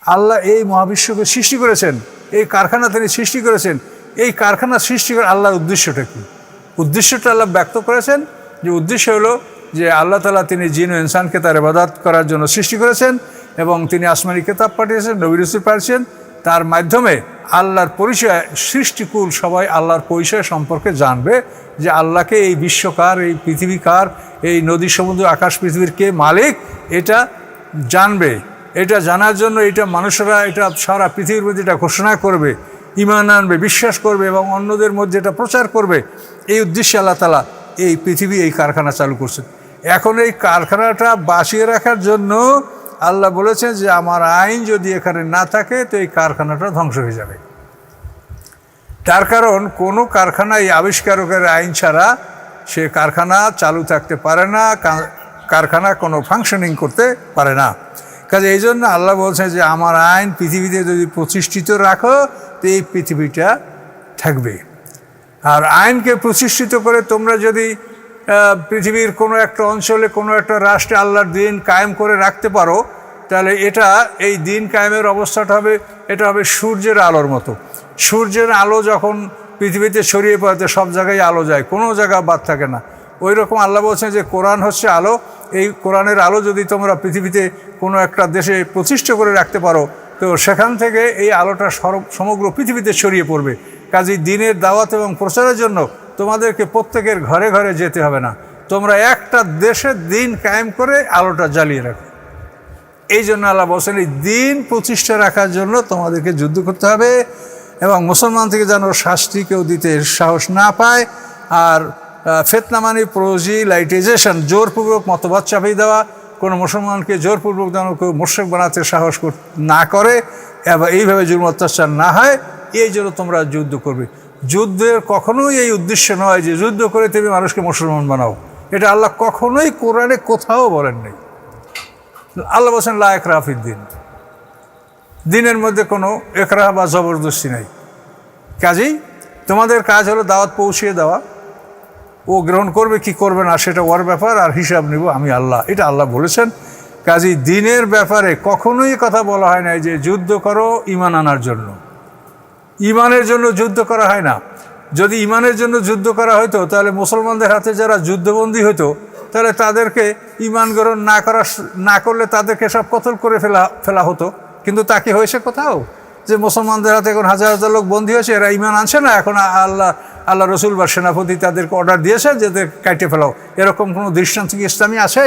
আল্লাহ এই মহাবিশ্বকে সৃষ্টি করেছেন, এই কারখানা তিনি সৃষ্টি করেছেন। এই কারখানা সৃষ্টি করে আল্লাহর উদ্দেশ্যটা কী? উদ্দেশ্যটা আল্লাহ ব্যক্ত করেছেন যে উদ্দেশ্য হলো যে আল্লাহ তাআলা তিনি জিন ও ইনসানকে তার ইবাদত করার জন্য সৃষ্টি করেছেন এবং তিনি আসমানি কিতাব পাঠিয়েছেন, নবী রাসূল পাঠিয়েছেন। তার মাধ্যমে আল্লাহর পরিচয়, সৃষ্টিকুল সবাই আল্লাহর পরিচয় সম্পর্কে জানবে যে আল্লাহকে, এই বিশ্বকার, এই পৃথিবীকার, এই নদী সমুদ্র আকাশ পৃথিবীর কে মালিক, এটা জানবে। এটা জানার জন্য এটা মানুষেরা এটা সারা পৃথিবীর মধ্যে এটা ঘোষণা করবে, ঈমান আনবে, বিশ্বাস করবে এবং অন্যদের মধ্যে এটা প্রচার করবে। এই উদ্দেশ্যে আল্লাহ তাআলা এই পৃথিবী, এই কারখানা চালু করছেন। এখন এই কারখানাটা বাঁচিয়ে রাখার জন্য আল্লাহ বলেছেন যে আমার আইন যদি এখানে না থাকে তো এই কারখানাটা ধ্বংস হয়ে যাবে। তার কারণ কোনো কারখানায় আবিষ্কারকের আইন ছাড়া সে কারখানা চালু থাকতে পারে না, কারখানা কোনো ফাংশনিং করতে পারে না। কাজে এই জন্য আল্লাহ বলছেন যে আমার আইন পৃথিবীতে যদি প্রতিষ্ঠিত রাখো তো এই পৃথিবীটা থাকবে। আর আইনকে প্রতিষ্ঠিত করে তোমরা যদি পৃথিবীর কোনো একটা অঞ্চলে, কোনো একটা রাষ্ট্রে আল্লাহর দিন কায়েম করে রাখতে পারো, তাহলে এটা, এই দিন কায়েমের অবস্থাটা হবে, এটা হবে সূর্যের আলোর মতো। সূর্যের আলো যখন পৃথিবীতে ছড়িয়ে পড়ে সব জায়গায় আলো যায়, কোনো জায়গা বাদ থাকে না। ওই রকম আল্লাহ বলছেন যে কোরআন হচ্ছে আলো। এই কোরআনের আলো যদি তোমরা পৃথিবীতে কোনো একটা দেশে প্রতিষ্ঠা করে রাখতে পারো তো সেখান থেকে এই আলোটা সমগ্র পৃথিবীতে ছড়িয়ে পড়বে। কাজেই দিনের দাওয়াত এবং প্রচারের জন্য তোমাদেরকে প্রত্যেকের ঘরে ঘরে যেতে হবে না, তোমরা একটা দেশের দিন কায়েম করে আলোটা জ্বালিয়ে রাখো। এই জন্য আল্লাহ বলছেন এই দিন প্রতিষ্ঠা রাখার জন্য তোমাদেরকে যুদ্ধ করতে হবে এবং মুসলমান থেকে যেন শাস্তি কেউ দিতে সাহস না পায়। আর ফিতনা মানে প্রোজিলাইটেশন, জোরপূর্বক মতবাদ চাপিয়ে দেওয়া, কোনো মুসলমানকে জোরপূর্বক যেন কেউ মুশরিক বানাতে সাহস না করে এবং এইভাবে জুলুম অত্যাচার না হয়, এই জন্য তোমরা যুদ্ধ করবে। যুদ্ধের কখনোই এই উদ্দেশ্য নয় যে যুদ্ধ করে তুমি মানুষকে মুসলমান বানাও, এটা আল্লাহ কখনোই কোরআনে কোথাও বলেন নাই। আল্লাহ বলছেন লা ইকরাহা ফিদ্দিন, দিনের মধ্যে কোনো একরাহ বা জবরদস্তি নাই। কাজেই তোমাদের কাজ হলো দাওয়াত পৌঁছিয়ে দেওয়া, ও গ্রহণ করবে কি করবে না সেটা ওর ব্যাপার, আর হিসাব নিব আমি আল্লাহ, এটা আল্লাহ বলেছেন। কাজেই দিনের ব্যাপারে কখনোই কথা বলা হয় না যে যুদ্ধ করো ঈমান আনার জন্য। ঈমানের জন্য যুদ্ধ করা হয় না। যদি ঈমানের জন্য যুদ্ধ করা হতো তাহলে মুসলমানদের হাতে যারা যুদ্ধবন্দী হতো তাহলে তাদেরকে ঈমান গ্রহণ না করলে তাদেরকে সব কতল করে ফেলা হতো। কিন্তু তা কি হয়েছে কোথাও? যে মুসলমানদের হাতে এখন হাজার হাজার লোক বন্দী হয়েছে, এরা ঈমান আনছে না, এখন আল্লাহ রসুল বা সেনাপতি তাদেরকে অর্ডার দিয়েছে যে কাটে ফেলাও, এরকম কোনো দৃষ্টান্ত কি ইসলামী আছে?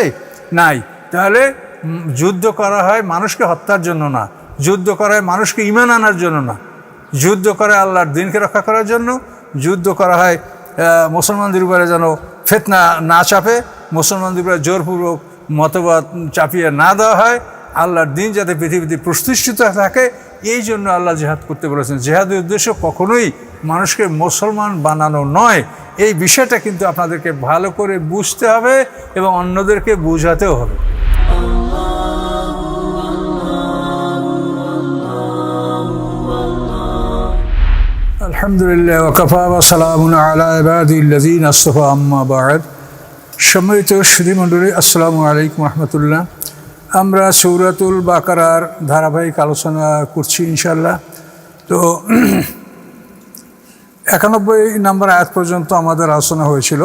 নাই। তাহলে যুদ্ধ করা হয় মানুষকে হত্যার জন্য না, যুদ্ধ করা হয় মানুষকে ঈমান আনার জন্য না, যুদ্ধ করা আল্লাহর দিনকে রক্ষা করার জন্য। যুদ্ধ করা হয় মুসলমানদের উপরে যেন ফিতনা না চাপে, মুসলমানদের উপরে জোরপূর্বক মতবাদ চাপিয়ে না দেওয়া হয়, আল্লাহর দিন যাতে পৃথিবীতে প্রতিষ্ঠিত থাকে, এই জন্য আল্লাহ জিহাদ করতে বলেছেন। জিহাদের উদ্দেশ্য কখনোই মানুষকে মুসলমান বানানো নয়। এই বিষয়টা কিন্তু আপনাদেরকে ভালো করে বুঝতে হবে এবং অন্যদেরকে বোঝাতেও হবে। আলহামদুলিল্লাহ ওয়াকাফা ওয়া সালামুন আলা ইবাদিল্লাযিনা আসতাফা আম্মা বা'দ। সম্মানিত সুধীমণ্ডলী, আসসালামু আলাইকুম রহমতুল্লাহ। আমরা সূরাতুল বাকারার ধারাবাহিক আলোচনা করছি ইনশাআল্লাহ। তো 91 নম্বর আয়াত পর্যন্ত আমাদের আলোচনা হয়েছিল।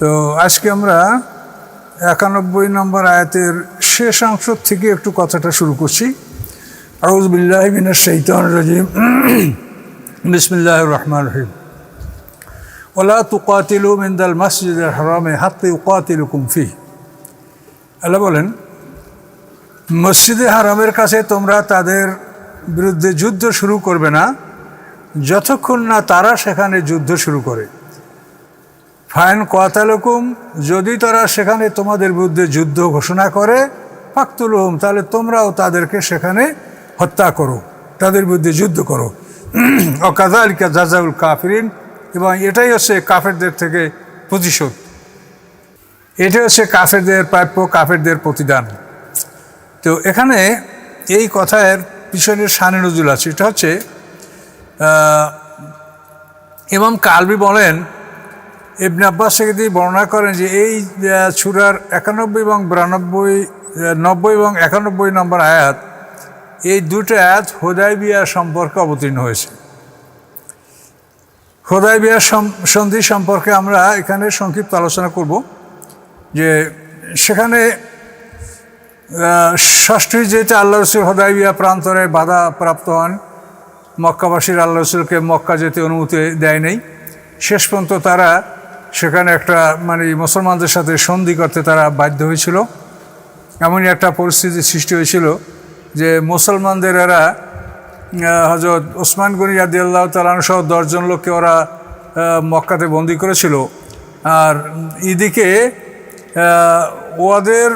তো আজকে আমরা 91 নম্বর আয়াতের শেষ অংশ থেকে একটু কথাটা শুরু করছি। আউযু বিল্লাহি মিনাশ শাইতানির রাজিম। বিসমিল্লাহির রহমানির রহিম। ওয়ালা তুকাতিলু মিনদাল মাসজিদিল হারামি হাত্তা ইউকাতিলুকুম ফিহি। আল্লাহ বলেন, মসজিদে হারামের কাছে তোমরা তাদের বিরুদ্ধে যুদ্ধ শুরু করবে না যতক্ষণ না তারা সেখানে যুদ্ধ শুরু করে। ফাইন কাতালুকুম, যদি তারা সেখানে তোমাদের বিরুদ্ধে যুদ্ধ ঘোষণা করে, ফাকতুলুহুম, তাহলে তোমরাও তাদেরকে সেখানে হত্যা করো, তাদের বিরুদ্ধে যুদ্ধ করো। ওয়াকাযালিকা জাযাউল কাফিরিন, এবং এটাই হচ্ছে কাফেরদের থেকে প্রতিশোধ, এটাই হচ্ছে কাফেরদের প্রাপ্য, কাফেরদের প্রতিদান। তো এখানে এই কথার পিছনের শানে নজুল আছে। এটা হচ্ছে ইমাম কালবি বলেন, ইবনে আব্বাস থেকে তিনি বর্ণনা করেন যে এই সূরার 91 এবং 92, 90 এবং 91 নম্বর আয়াত, এই দুটো আয়াত হুদায়বিয়া সম্পর্কে অবতীর্ণ হয়েছে। হুদায়বিয়া সন্ধি সম্পর্কে আমরা এখানে সংক্ষিপ্ত আলোচনা করব। যে সেখানে ষষ্ঠ হিজরিতে আল্লাহ রসুল হুদায়বিয়া প্রান্তরে বাধা প্রাপ্ত হন। মক্কাবাসীর আল্লাহ রসুলকে মক্কা যেতে অনুমতি দেয় নাই। শেষ পর্যন্ত তারা সেখানে একটা মুসলমানদের সাথে সন্ধি করতে তারা বাধ্য হয়েছিল। এমনই একটা পরিস্থিতি সৃষ্টি হয়েছিল যে মুসলমানদের এরা হযরত ওসমান গনি রাদিয়াল্লাহু তাআলা আনহু সহ 10 জন লোককে ওরা মক্কাতে বন্দী করেছিল। আর এদিকে ওদের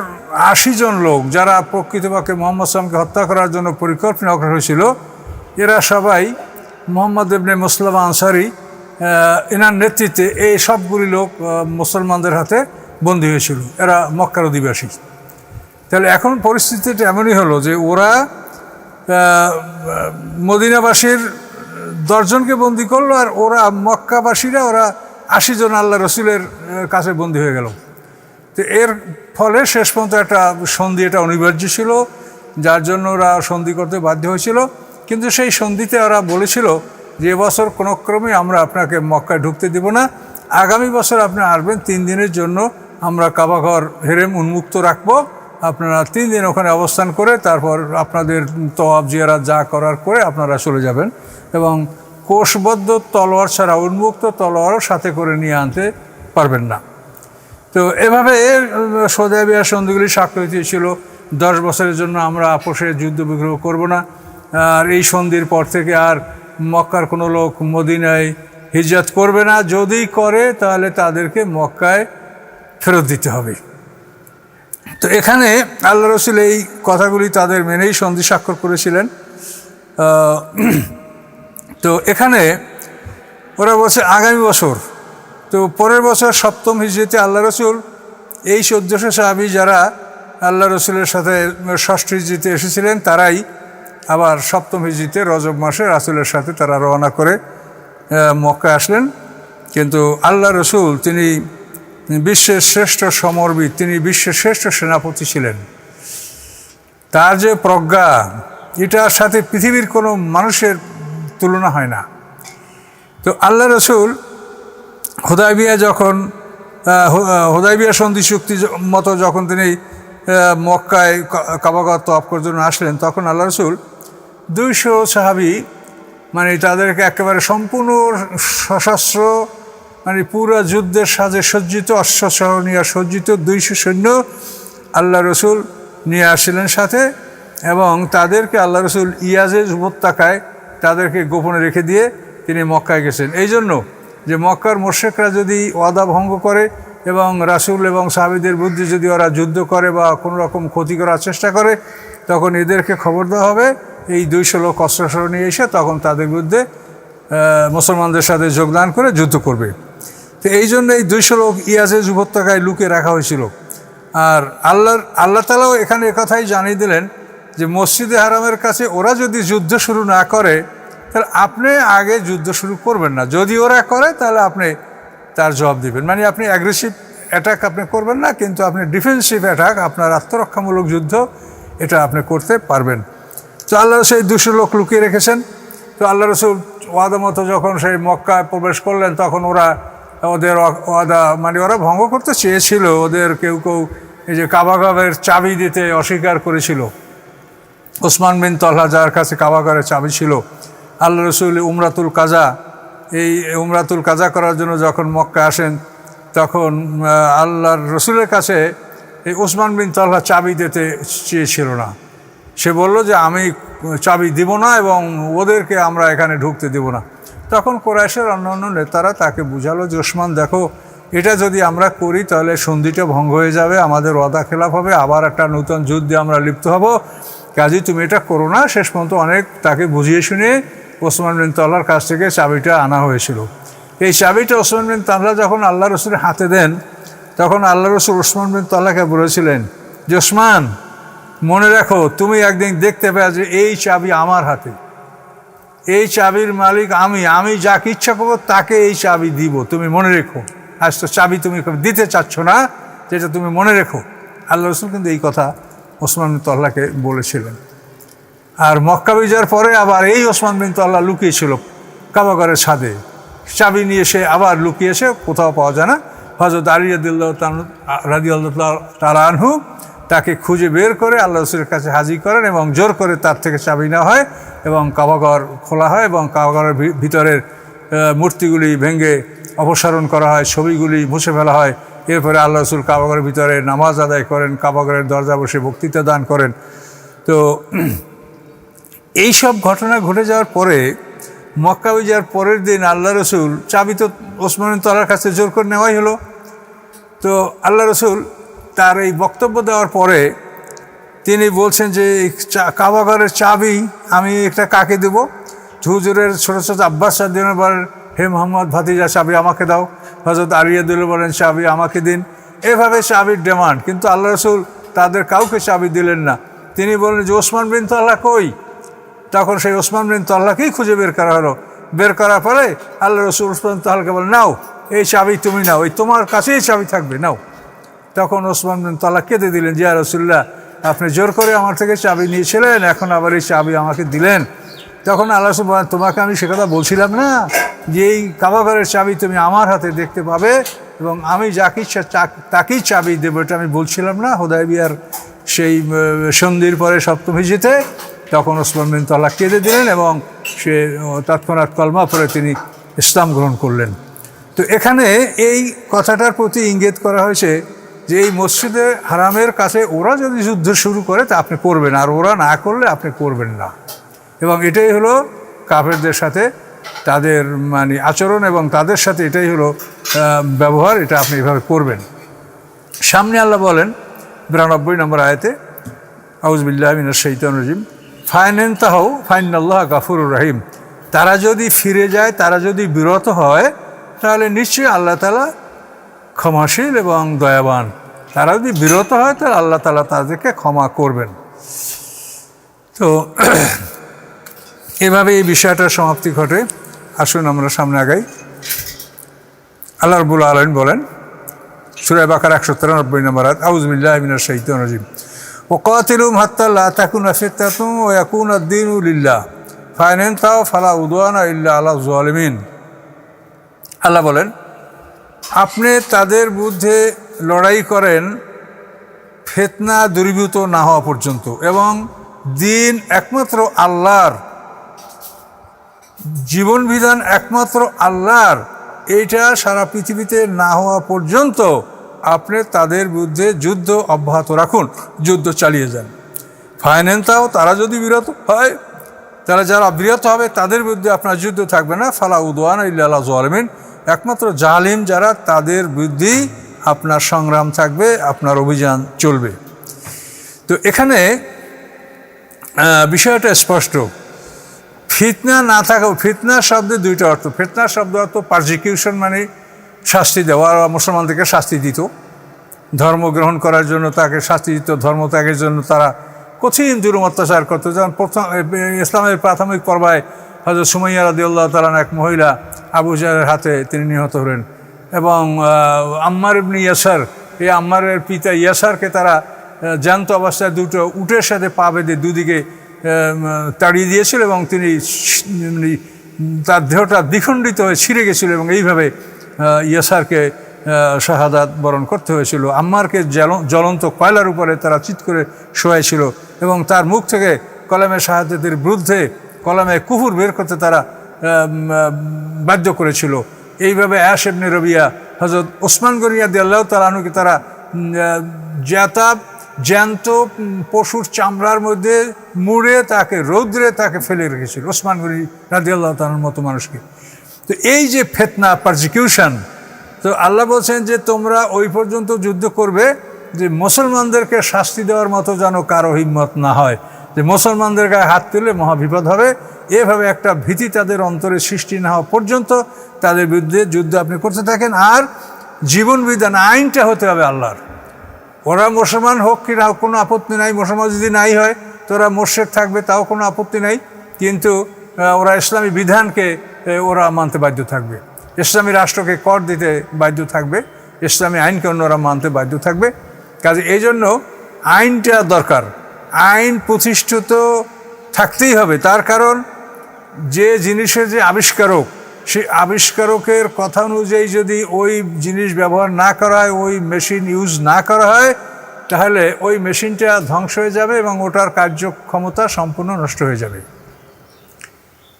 80 জন লোক যারা প্রকৃতপক্ষে মুহাম্মদ সাল্লাল্লাহু আলাইহি ওয়াসাল্লামকে হত্যা করার জন্য পরিকল্পনা করা হয়েছিল, এরা সবাই মুহাম্মদ ইবনে মুসলামা আনসারী এনার নেতৃত্বে এই সবগুলি লোক মুসলমানদের হাতে বন্দী হয়েছিল। এরা মক্কার অধিবাসী। তাহলে এখন পরিস্থিতিটা এমনই হলো যে ওরা মদিনাবাসীর 10 জনকে বন্দী করলো, আর ওরা মক্কাবাসীরা ওরা 80 জন আল্লাহ রসুলের কাছে বন্দী হয়ে গেল। তো এর ফলে শেষ পর্যন্ত একটা সন্ধি এটা অনিবার্য ছিল, যার জন্য ওরা সন্ধি করতে বাধ্য হয়েছিল। কিন্তু সেই সন্ধিতে ওরা বলেছিল যে এবছর কোনো ক্রমে আমরা আপনাকে মক্কায় ঢুকতে দিব না, আগামী বছর আপনি আসবেন 3 দিনের জন্য, আমরা কাবাঘর হেরেম উন্মুক্ত রাখবো, আপনারা 3 দিন ওখানে অবস্থান করে তারপর আপনাদের তওয়াফ জিয়ারাত যা করার করে আপনারা চলে যাবেন, এবং কোষবদ্ধ তলোয়ার ছাড়া উন্মুক্ত তলোয়ারও সাথে করে নিয়ে আনতে পারবেন না। তো এভাবে হুদায়বিয়া সন্ধিগুলি স্বাক্ষরিত ছিল। 10 বছরের জন্য আমরা আপোষে যুদ্ধ বিগ্রহ করব না, আর এই সন্ধির পর থেকে আর মক্কার কোনো লোক মদিনায় হিজরত করবে না, যদি করে তাহলে তাদেরকে মক্কায় ফেরত দিতে হবে। তো এখানে আল্লাহ রসুল এই কথাগুলি তাদের মেনেই সন্ধি স্বাক্ষর করেছিলেন। তো এখানে ওরা বলছে আগামী বছর। তো পরের বছর 7ম হিজরিতে আল্লাহ রসুল এই 1400 সাহাবী যারা আল্লাহ রসুলের সাথে 6ষ্ঠ হিজরিতে এসেছিলেন, তারাই আবার 7ম হিজরিতে রজব মাসে রাসূলের সাথে তারা রওনা করে মক্কায় আসলেন। কিন্তু আল্লাহ রসুল তিনি বিশ্বের শ্রেষ্ঠ সমরবিদ, তিনি বিশ্বের শ্রেষ্ঠ সেনাপতি ছিলেন। তার যে প্রজ্ঞা, এটার সাথে পৃথিবীর কোনো মানুষের তুলনা হয় না। তো আল্লাহ রসুল হুদায়বিয়া সন্ধি চুক্তি মতো যখন তিনি মক্কায় কাবাঘর তওয়াফ করার জন্য আসলেন, তখন আল্লাহ রসুল 200 সাহাবী তাদেরকে একেবারে সম্পূর্ণ সশস্ত্র পুরো যুদ্ধের সাজে সজ্জিত, অশ্বসহ নিয়ে সজ্জিত 200 সৈন্য আল্লাহ রসুল নিয়ে আসছিলেন সাথে, এবং তাদেরকে আল্লাহ রসুল ইয়াজেজ উপত্যকায় তাদেরকে গোপনে রেখে দিয়ে তিনি মক্কায় গেছেন। এই জন্য যে মক্কার মুশরিকরা যদি ওয়াদা ভঙ্গ করে এবং রাসূল এবং সাহাবীদের বিরুদ্ধে যদি ওরা যুদ্ধ করে বা কোনো রকম ক্ষতি করার চেষ্টা করে, তখন এদেরকে খবর দেওয়া হবে, এই 200 লোক অস্ত্রশস্ত্র নিয়ে এসে তখন তাদের বিরুদ্ধে মুসলমানদের সাথে যোগদান করে যুদ্ধ করবে। তো এই জন্য এই 200 লোক ইয়াজেজ উপত্যকায় লুকিয়ে রাখা হয়েছিল। আর আল্লাহ তাআলাও এখানে একথাই জানিয়ে দিলেন যে মসজিদে হারামের কাছে ওরা যদি যুদ্ধ শুরু না করে, তাহলে আপনি আগে যুদ্ধ শুরু করবেন না। যদি ওরা করে তাহলে আপনি তার জবাব দিবেন, আপনি অ্যাগ্রেসিভ অ্যাটাক আপনি করবেন না, কিন্তু আপনি ডিফেন্সিভ অ্যাটাক, আপনার আত্মরক্ষামূলক যুদ্ধ এটা আপনি করতে পারবেন। তো আল্লাহ সেই 200 লোক লুকিয়ে রেখেছেন। তো আল্লাহ রসুল ওয়াদা মতো যখন সেই মক্কায় প্রবেশ করলেন, তখন ওদের ওয়াদা ওরা ভঙ্গ করতে চেয়েছিল। ওদের কেউ কেউ এই যে কাবাঘরের চাবি দিতে অস্বীকার করেছিল। ওসমান বিন তলহা, যার কাছে কাবাঘরের চাবি ছিল, আল্লাহ রসুল উমরাতুল কাজা করার জন্য যখন মক্কায় আসেন, তখন আল্লাহর রসুলের কাছে এই ওসমান বিন তলহা চাবি দিতে চেয়েছিল না। সে বলল যে আমি চাবি দিব না এবং ওদেরকে আমরা এখানে ঢুকতে দিব না। তখন কুরাইশের অন্যান্য নেতারা তাকে বুঝালো যে ওসমান, দেখো, এটা যদি আমরা করি তাহলে সন্ধিটা ভঙ্গ হয়ে যাবে, আমাদের ওয়াদা খেলাফ হবে, আবার একটা নতুন যুদ্ধে আমরা লিপ্ত হব, কাজেই তুমি এটা করো না। শেষ পর্যন্ত অনেক তাকে বুঝিয়ে শুনে ওসমান বিন তলহার কাছ থেকে চাবিটা আনা হয়েছিল। এই চাবিটা ওসমান বিন তলহা যখন আল্লাহ রসুলের হাতে দেন, তখন আল্লাহ রসুল ওসমান বিন তলহাকে বলেছিলেন যে ওসমান, মনে রাখো, তুমি একদিন দেখতে পাবে যে এই চাবি আমার হাতে, এই চাবির মালিক আমি যাকে ইচ্ছা করবো তাকে এই চাবি দিব, তুমি মনে রেখো। আজ তো চাবি তুমি দিতে চাচ্ছ না, যেটা তুমি মনে রেখো। আল্লাহ রসুল কিন্তু এই কথা ওসমান বিন তলহাকে বলেছিলেন। আর মক্কা বিজয়ের পরে আবার এই ওসমান বিন তালহা লুকিয়েছিল কাবাঘরের ছাদে, চাবি নিয়ে সে আবার লুকিয়েছে, কোথাও পাওয়া যায় না। হযরত আলী রাদিয়াল্লাহু তাআলা আনহু তাকে খুঁজে বের করে আল্লাহ রাসূলের কাছে হাজির করেন এবং জোর করে তার থেকে চাবি নেওয়া হয় এবং কাবাঘর খোলা হয় এবং কাবাঘরের ভিতরের মূর্তিগুলি ভেঙে অপসারণ করা হয়, ছবিগুলি মুছে ফেলা হয়। এরপরে আল্লাহ রাসূল কাবাঘরের ভিতরে নামাজ আদায় করেন, কাবাঘরের দরজা বসে বক্তৃতা দান করেন। তো এই সব ঘটনা ঘটে যাওয়ার পরে মক্কা বিজয়ের পরের দিন আল্লাহ রসুল, চাবি তো ওসমান বিন তালহার কাছে জোর করে নেওয়াই হলো। তো আল্লাহ রসুল তার এই বক্তব্য দেওয়ার পরে তিনি বলছেন যে কাবাঘরের চাবি আমি একটা কাকে দেব? হুজুরের ছোটো ছোটো আব্বাস সাদ্দিন বলেন, হে মোহাম্মদ ভাতিজা চাবি আমাকে দাও। হযরত আলিয়াদুল্লাহ বলেন চাবি আমাকে দিন। এভাবে চাবির ডিমান্ড, কিন্তু আল্লাহ রসুল তাদের কাউকে চাবি দিলেন না। তিনি বললেন যে ওসমান বিন তালহা কই? তখন সেই ওসমান বিন তালহাকেই খুঁজে বের করা হলো। বের করার পরে আল্লাহ রসুল ওসমান বিন তালহাকে বলেন, নাও এই চাবি তুমি নাও, এই তোমার কাছেই চাবি থাকবে, নাও। তখন ওসমান বিন তালহা কেঁদে দিলেন, যে ইয়া রাসূলুল্লাহ, আপনি জোর করে আমার থেকে চাবি নিয়েছিলেন, এখন আবার এই চাবি আমাকে দিলেন। তখন আল্লাহ রসুল বলেন, তোমাকে আমি সে কথা বলছিলাম না যে এই কাবাঘরের চাবি তুমি আমার হাতে দেখতে পাবে এবং আমি যাকে ইচ্ছা তাকেই চাবি দেবো, এটা আমি বলছিলাম না? হুদায়বিয়ার সেই সন্ধির পরে সপ্তম হিজরিতে তখন ওসমান বিন তালহা কেঁদে দিলেন এবং সে তৎক্ষণাৎ কলমা পড়ে তিনি ইসলাম গ্রহণ করলেন। তো এখানে এই কথাটার প্রতি ইঙ্গিত করা হয়েছে যে এই মসজিদে হারামের কাছে ওরা যদি যুদ্ধ শুরু করে তা আপনি করবেন, আর ওরা না করলে আপনি করবেন না। এবং এটাই হলো কাফেরদের সাথে তাদের মানে আচরণ এবং তাদের সাথে এটাই হলো ব্যবহার, এটা আপনি এভাবে করবেন। সামনে আল্লাহ বলেন 92 নম্বর আয়াতে, আউযু বিল্লাহি মিনাশ শাইতানির রাজিম, ফাইনান্তাহু ফাইনাল্লাহ গাফুরুর রহিম। তারা যদি ফিরে যায়, তারা যদি বিরত হয়, তাহলে নিশ্চয়ই আল্লাহ তাআলা ক্ষমাশীল এবং দয়াবান। তারা যদি বিরত হয় তাহলে আল্লাহ তাআলা তাদেরকে ক্ষমা করবেন। তো এভাবে এই বিষয়টার সমাপ্তি ঘটে। আসুন আমরা সামনে আগাই। আল্লাহ রাব্বুল আলামিন বলেন সূরা বাকারা 193 নম্বর আয়াত, আউযু বিল্লাহি মিনাশ শাইতানির রাজিম, ওয়াকাতিলুহুম হাত্তা লা তাকুনা ফিতনাতুন ওয়া ইয়াকুনা আদ-দীনু লিল্লাহ ফাইন ইনতাহু ফালা উদওয়ানা ইল্লা আলাল যালিমিন। আল্লাহ বলেন, আপনি তাদের বিরুদ্ধে লড়াই করেন ফিতনা দূরীভূত না হওয়া পর্যন্ত এবং দিন একমাত্র আল্লাহর, জীবন বিধান একমাত্র আল্লাহর, এইটা সারা পৃথিবীতে না হওয়া পর্যন্ত আপনি তাদের বিরুদ্ধে যুদ্ধ অব্যাহত রাখুন, যুদ্ধ চালিয়ে যান। ফাইনান্তাও, তারা যদি বিরত হয়, তারা যারা বিরত হবে তাদের বিরুদ্ধে আপনার যুদ্ধ থাকবে না। ফালা উদওয়ানা ইল্লা আলা যালিমিন, একমাত্র জালিম যারা তাদের বিরুদ্ধেই আপনার সংগ্রাম থাকবে, আপনার অভিযান চলবে। তো এখানে বিষয়টা স্পষ্ট। ফিতনা না থাকা, ফিতনা শব্দের দুইটা অর্থ। ফিতনা শব্দ অর্থ পারজিকিউশন, মানে শাস্তি দেওয়া। মুসলমানদেরকে শাস্তি দিত, ধর্ম গ্রহণ করার জন্য তাকে শাস্তি দিত, ধর্ম ত্যাগের জন্য তারা কঠিন জুলুম অত্যাচার করত। যেমন প্রথম ইসলামের প্রাথমিক পর্যায়ে হযরত সুমাইয়া রাদিয়াল্লাহু তাআলা এক মহিলা আবু জাহলের হাতে তিনি নিহত হলেন এবং আম্মার ইবনে ইয়াসার, এই আম্মারের পিতা ইয়াসারকে তারা জ্যান্ত অবস্থায় দুটো উটের সাথে পা বেঁধে দুদিকে তাড়িয়ে দিয়েছিল এবং তিনি তার দেহটা দ্বিখণ্ডিত হয়ে ছিঁড়ে গেছিল এবং এইভাবে ইয়াসারকে শাহাদাত বরণ করতে হয়েছিল। আম্মারকে জ্বলন্ত কয়লার উপরে তারা চিৎ করে শোয়াইছিল এবং তার মুখ থেকে কলামে শাহাদাতের বিরুদ্ধে কলামে কুফর বের করতে তারা বাধ্য করেছিল। এইভাবে আয়েশ ইবনে রবিয়া, হযরত ওসমান গনি রাদিয়াল্লাহু তাআলা আনহুকে তারা জ্যান্ত পশুর চামড়ার মধ্যে মুড়ে তাকে রৌদ্রে তাকে ফেলে রেখেছিল, ওসমান গনি রাদিয়াল্লাহু তাআলার মতো মানুষকে। তো এই যে ফিতনা, পারজিকিউশন, তো আল্লাহ বলছেন যে তোমরা ওই পর্যন্ত যুদ্ধ করবে যে মুসলমানদেরকে শাস্তি দেওয়ার মতো যেন কারো হিম্মত না হয়, যে মুসলমানদের গায়ে হাত তুলে মহাবিপদ হবে। এভাবে একটা ভীতি তাদের অন্তরে সৃষ্টি না হওয়া পর্যন্ত তাদের বিরুদ্ধে যুদ্ধ আপনি করতে থাকেন। আর জীবন বিধান, আইনটা হতে হবে আল্লাহর। ওরা মুসলমান হোক কি না হোক কোনো আপত্তি নাই, মুসলমান যদি নাই হয় তো ওরা মুশরিক থাকবে তাও কোনো আপত্তি নাই, কিন্তু ওরা ইসলামী বিধানকে ওরা মানতে বাধ্য থাকবে, ইসলামী রাষ্ট্রকে কর দিতে বাধ্য থাকবে, ইসলামী আইনকে অন্যরা মানতে বাধ্য থাকবে। কাজে এই জন্য আইনটা দরকার। আইন প্রতিষ্ঠিত থাকতেই হবে। তার কারণ যে জিনিসের যে আবিষ্কারক, সেই আবিষ্কারকের কথা অনুযায়ী যদি ওই জিনিস ব্যবহার না করা হয়, ওই মেশিন ইউজ না করা হয়, তাহলে ওই মেশিনটা ধ্বংস হয়ে যাবে এবং ওটার কার্যক্ষমতা সম্পূর্ণ নষ্ট হয়ে যাবে।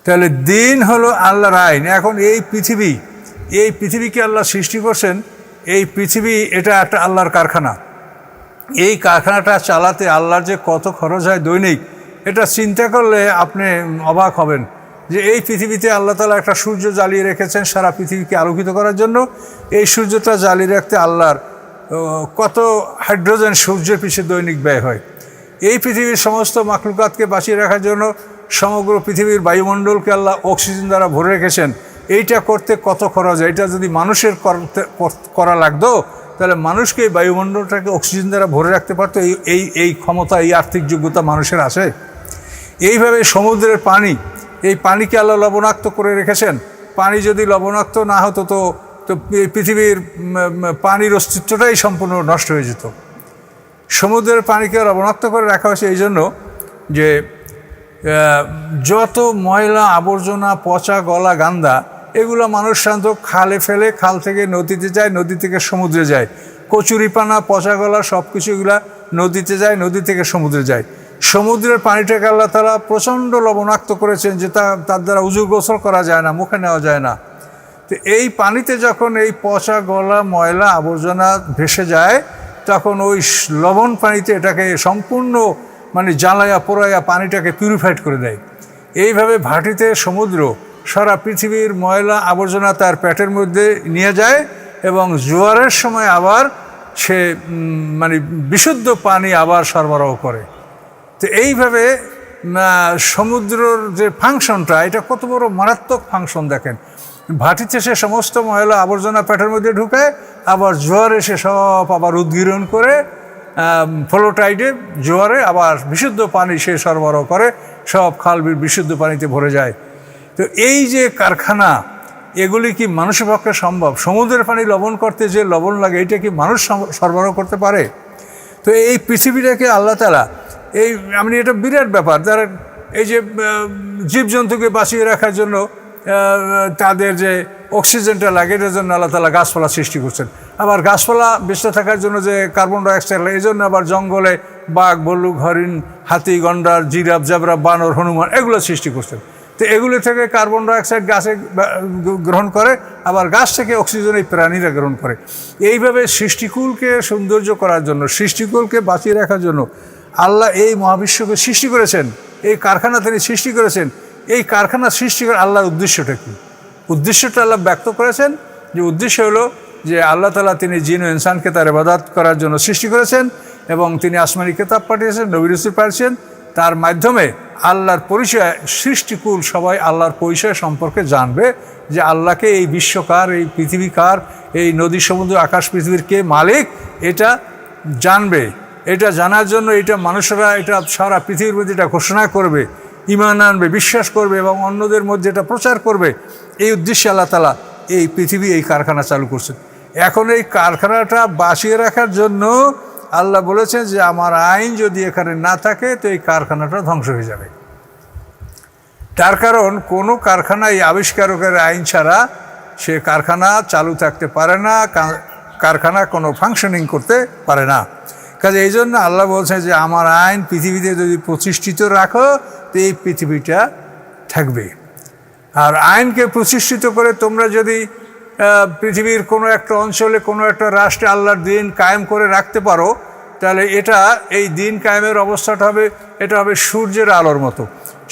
তাহলে দিন হলো আল্লাহর আইন। এখন এই পৃথিবীকে আল্লাহ সৃষ্টি করছেন। এই পৃথিবী এটা একটা আল্লাহর কারখানা। এই কারখানাটা চালাতে আল্লাহর যে কত খরচ হয় দৈনিক, এটা চিন্তা করলে আপনি অবাক হবেন যে এই পৃথিবীতে আল্লাহ তাআলা একটা সূর্য জ্বালিয়ে রেখেছেন সারা পৃথিবীকে আলোকিত করার জন্য। এই সূর্যটা জ্বালিয়ে রাখতে আল্লাহর কত হাইড্রোজেন সূর্যের পিছিয়ে দৈনিক ব্যয় হয়। এই পৃথিবীর সমস্ত মাখলুকাতকে বাঁচিয়ে রাখার জন্য সমগ্র পৃথিবীর বায়ুমণ্ডলকে আল্লাহ অক্সিজেন দ্বারা ভরে রেখেছেন। এইটা করতে কত খরচ হয়। এটা যদি মানুষের করা লাগতো, তাহলে মানুষকে এই বায়ুমণ্ডলটাকে অক্সিজেন দ্বারা ভরে রাখতে পারতো। এই ক্ষমতা, এই আর্থিক যোগ্যতা মানুষের আছে। এইভাবে সমুদ্রের পানি, এই পানিকে আল্লাহ লবণাক্ত করে রেখেছেন। পানি যদি লবণাক্ত না হতো তো এই পৃথিবীর পানির অস্তিত্বটাই সম্পূর্ণ নষ্ট হয়ে যেত। সমুদ্রের পানিকে লবণাক্ত করে রাখা হয়েছে এই জন্য যে যত ময়লা আবর্জনা, পচা গলা গান্দা, এগুলো মানুষ সাধারণত খালে ফেলে, খাল থেকে নদীতে যায়, নদী থেকে সমুদ্রে যায়। কচুরিপানা, পচা গলা সব কিছু এগুলা নদীতে যায়, নদী থেকে সমুদ্রে যায়। সমুদ্রের পানিটাকে আল্লাহ তাআলা প্রচণ্ড লবণাক্ত করেছেন যে তার দ্বারা উজু গোসল করা যায় না, মুখে নেওয়া যায় না। তো এই পানিতে যখন এই পচা গলা, ময়লা আবর্জনা ভেসে যায়, তখন ওই লবণ পানিতে এটাকে সম্পূর্ণ জ্বালায়া পোড়াইয়া পানিটাকে পিউরিফাইড করে দেয়। এইভাবে ভাটিতে সমুদ্র সারা পৃথিবীর ময়লা আবর্জনা তার পেটের মধ্যে নিয়ে যায় এবং জোয়ারের সময় আবার সে বিশুদ্ধ পানি আবার সরবরাহ করে। তো এইভাবে সমুদ্রের যে ফাংশনটা, এটা কত বড় মারাত্মক ফাংশন দেখেন। ভাটিতে সে সমস্ত ময়লা আবর্জনা পেটের মধ্যে ঢুকায়, আবার জোয়ারে সে সব আবার উদ্গীরণ করে ফ্লোটাইডে, জোয়ারে আবার বিশুদ্ধ পানি সে সরবরাহ করে, সব খাল বিল বিশুদ্ধ পানিতে ভরে যায়। তো এই যে কারখানা, এগুলি কি মানুষের পক্ষে সম্ভব? সমুদ্রের পানি লবণ করতে যে লবণ লাগে, এটা কি মানুষ সরবরাহ করতে পারে? তো এই পৃথিবীটাকে আল্লাহ তাআলা এটা বিরাট ব্যাপার। তার এই যে জীবজন্তুকে বাঁচিয়ে রাখার জন্য তাদের যে অক্সিজেনটা লাগে, এটার জন্য আল্লাহ তাআলা গাছপালা সৃষ্টি করছেন। আবার গাছপালা বেঁচে থাকার জন্য যে কার্বন ডাইঅক্সাইড লাগে, এই জন্য আবার জঙ্গলে বাঘ, ভাল্লুক, হরিণ, হাতি, গন্ডার, জিরাফ, জেব্রা, বানর, হনুমান এগুলো সৃষ্টি করছেন। তো এগুলো থেকে কার্বন ডাইঅক্সাইড গাছে গ্রহণ করে, আবার গাছ থেকে অক্সিজেন এই প্রাণীরা গ্রহণ করে। এইভাবে সৃষ্টিকুলকে সৌন্দর্য করার জন্য, সৃষ্টিকুলকে বাঁচিয়ে রাখার জন্য আল্লাহ এই মহাবিশ্বকে সৃষ্টি করেছেন। এই কারখানা তিনি সৃষ্টি করেছেন। এই কারখানা সৃষ্টি করে আল্লাহর উদ্দেশ্যটা কী? উদ্দেশ্যটা আল্লাহ ব্যক্ত করেছেন যে উদ্দেশ্য হলো যে আল্লাহ তাআলা তিনি জিন ও ইনসানকে তার ইবাদত করার জন্য সৃষ্টি করেছেন এবং তিনি আসমানি কিতাব পাঠিয়েছেন, নবী রাসূল পাঠিয়েছেন। তার মাধ্যমে আল্লাহর পরিচয়, সৃষ্টিকুল সবাই আল্লাহর পরিচয় সম্পর্কে জানবে যে আল্লাহকে, এই বিশ্বকার, এই পৃথিবীকার, এই নদী, সমুদ্র, আকাশ, পৃথিবীর কে মালিক, এটা জানবে। এটা জানার জন্য মানুষেরা এটা সারা পৃথিবীর মধ্যে এটা ঘোষণা করবে, ঈমান আনবে, বিশ্বাস করবে এবং অন্যদের মধ্যে এটা প্রচার করবে। এই উদ্দেশ্যে আল্লাহ তাআলা এই পৃথিবী, এই কারখানা চালু করছেন। এখন এই কারখানাটা বাঁচিয়ে রাখার জন্য আল্লাহ বলেছেন যে আমার আইন যদি এখানে না থাকে তো এই কারখানাটা ধ্বংস হয়ে যাবে। তার কারণ কোনো কারখানায় আবিষ্কারকের আইন ছাড়া সে কারখানা চালু থাকতে পারে না, কারখানা কোনো ফাংশনিং করতে পারে না। কাজে এই জন্য আল্লাহ বলছেন যে আমার আইন পৃথিবীতে যদি প্রতিষ্ঠিত রাখো তো এই পৃথিবীটা থাকবে। আর আইনকে প্রতিষ্ঠিত করে তোমরা যদি পৃথিবীর কোনো একটা অঞ্চলে, কোনো একটা রাষ্ট্রে আল্লাহর দিন কায়েম করে রাখতে পারো, তাহলে এই দিন কায়েমের অবস্থাটা হবে, এটা হবে সূর্যের আলোর মতো।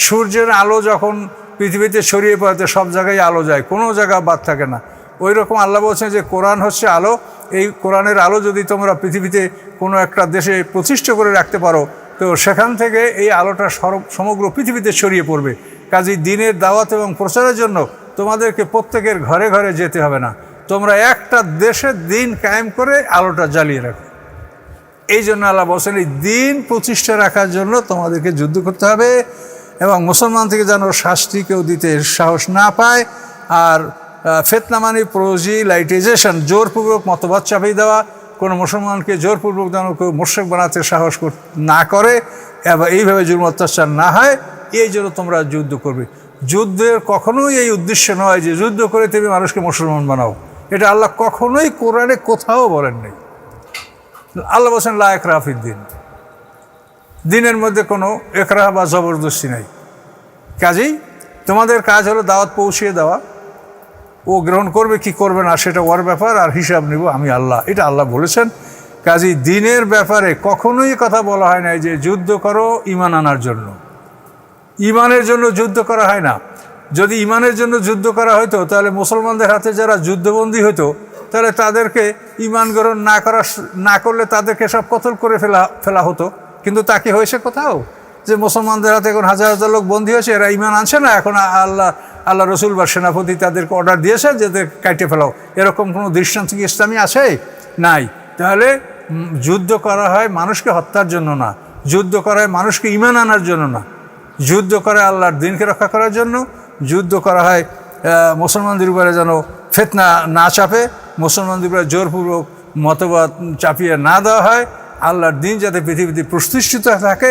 সূর্যের আলো যখন পৃথিবীতে ছড়িয়ে পড়ে, সব জায়গায় আলো যায়, কোনো জায়গা বাদ থাকে না। ওই রকম আল্লাহ বলছেন যে কোরআন হচ্ছে আলো। এই কোরআনের আলো যদি তোমরা পৃথিবীতে কোনো একটা দেশে প্রতিষ্ঠা করে রাখতে পারো, তো সেখান থেকে এই আলোটা সমগ্র পৃথিবীতে ছড়িয়ে পড়বে। কাজেই দিনের দাওয়াত এবং প্রচারের জন্য তোমাদেরকে প্রত্যেকের ঘরে ঘরে যেতে হবে না, তোমরা একটা দেশের দিন কায়েম করে আলোটা জ্বালিয়ে রাখো। এই জন্য আল্লাহ বলছেন এই দিন প্রতিষ্ঠা রাখার জন্য তোমাদেরকে যুদ্ধ করতে হবে এবং মুসলমান থেকে যেন শাস্তি কেউ দিতে সাহস না পায়। আর ফিতনা মানে প্রোজিলাইটেশন, জোরপূর্বক মতবাদ চাপিয়ে দেওয়া, কোনো মুসলমানকে জোরপূর্বক যেন কেউ মুশরিক বানাতে সাহস না করে এবং এইভাবে জুলুম অত্যাচার না হয়, এই জন্য তোমরা যুদ্ধ করবে। যুদ্ধের কখনোই এই উদ্দেশ্য নয় যে যুদ্ধ করে তুমি মানুষকে মুসলমান বানাও। এটা আল্লাহ কখনোই কোরআনে কোথাও বলেন নাই। আল্লাহ বলছেন লা ইকরাহা ফিদ্দিন, দিনের মধ্যে কোনো একরাহ বা জবরদস্তি নাই। কাজেই তোমাদের কাজ হলো দাওয়াত পৌঁছিয়ে দেওয়া, ও গ্রহণ করবে কি করবে না সেটা ওর ব্যাপার, আর হিসাব নিব আমি আল্লাহ, এটা আল্লাহ বলেছেন। কাজেই দিনের ব্যাপারে কখনোই কথা বলা হয় না যে যুদ্ধ করো ঈমান আনার জন্য। ঈমানের জন্য যুদ্ধ করা হয় না। যদি ঈমানের জন্য যুদ্ধ করা হতো তাহলে মুসলমানদের হাতে যারা যুদ্ধবন্দী হতো তাহলে তাদেরকে ঈমান গ্রহণ না করলে তাদেরকে সব কতল করে ফেলা হতো। কিন্তু তা কি হয়েছে কোথাও? যে মুসলমানদের হাতে এখন হাজার হাজার লোক বন্দী হয়েছে, এরা ঈমান আনছে না, এখন আল্লাহ রসুল বা সেনাপতি তাদেরকে অর্ডার দিয়েছে যে কাটে ফেলাও, এরকম কোনো দৃষ্টান্ত কি ইসলামী আছে? নাই। তাহলে যুদ্ধ করা হয় মানুষকে হত্যার জন্য না, যুদ্ধ করা হয় মানুষকে ঈমান আনার জন্য না, যুদ্ধ করে আল্লাহর দিনকে রক্ষা করার জন্য। যুদ্ধ করা হয় মুসলমানদের উপরে যেন ফিতনা না চাপে, মুসলমানদের উপরে জোরপূর্বক মতবাদ চাপিয়ে না দেওয়া হয়, আল্লাহর দিন যাতে পৃথিবীতে প্রতিষ্ঠিত থাকে,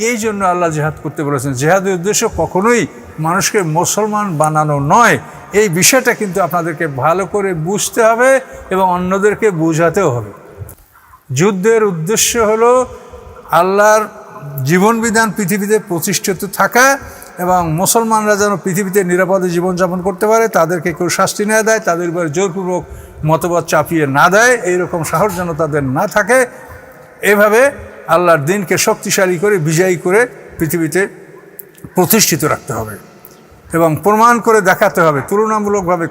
এই জন্য আল্লাহ জিহাদ করতে বলেছেন। জিহাদের উদ্দেশ্য কখনোই মানুষকে মুসলমান বানানো নয়। এই বিষয়টা কিন্তু আপনাদেরকে ভালো করে বুঝতে হবে এবং অন্যদেরকে বোঝাতেও হবে। যুদ্ধের উদ্দেশ্য হলো আল্লাহর জীবন বিধান পৃথিবীতে প্রতিষ্ঠিত থাকা এবং মুসলমানরা যেন পৃথিবীতে নিরাপদে জীবনযাপন করতে পারে, তাদেরকে কেউ শাস্তি না দেয়, তাদের উপরে জোরপূর্বক মতবাদ চাপিয়ে না দেয়, এইরকম সাহস যেন তাদের না থাকে। এভাবে আল্লাহর দিনকে শক্তিশালী করে বিজয়ী করে পৃথিবীতে প্রতিষ্ঠিত রাখতে হবে এবং প্রমাণ করে দেখাতে হবে, তুলনামূলকভাবে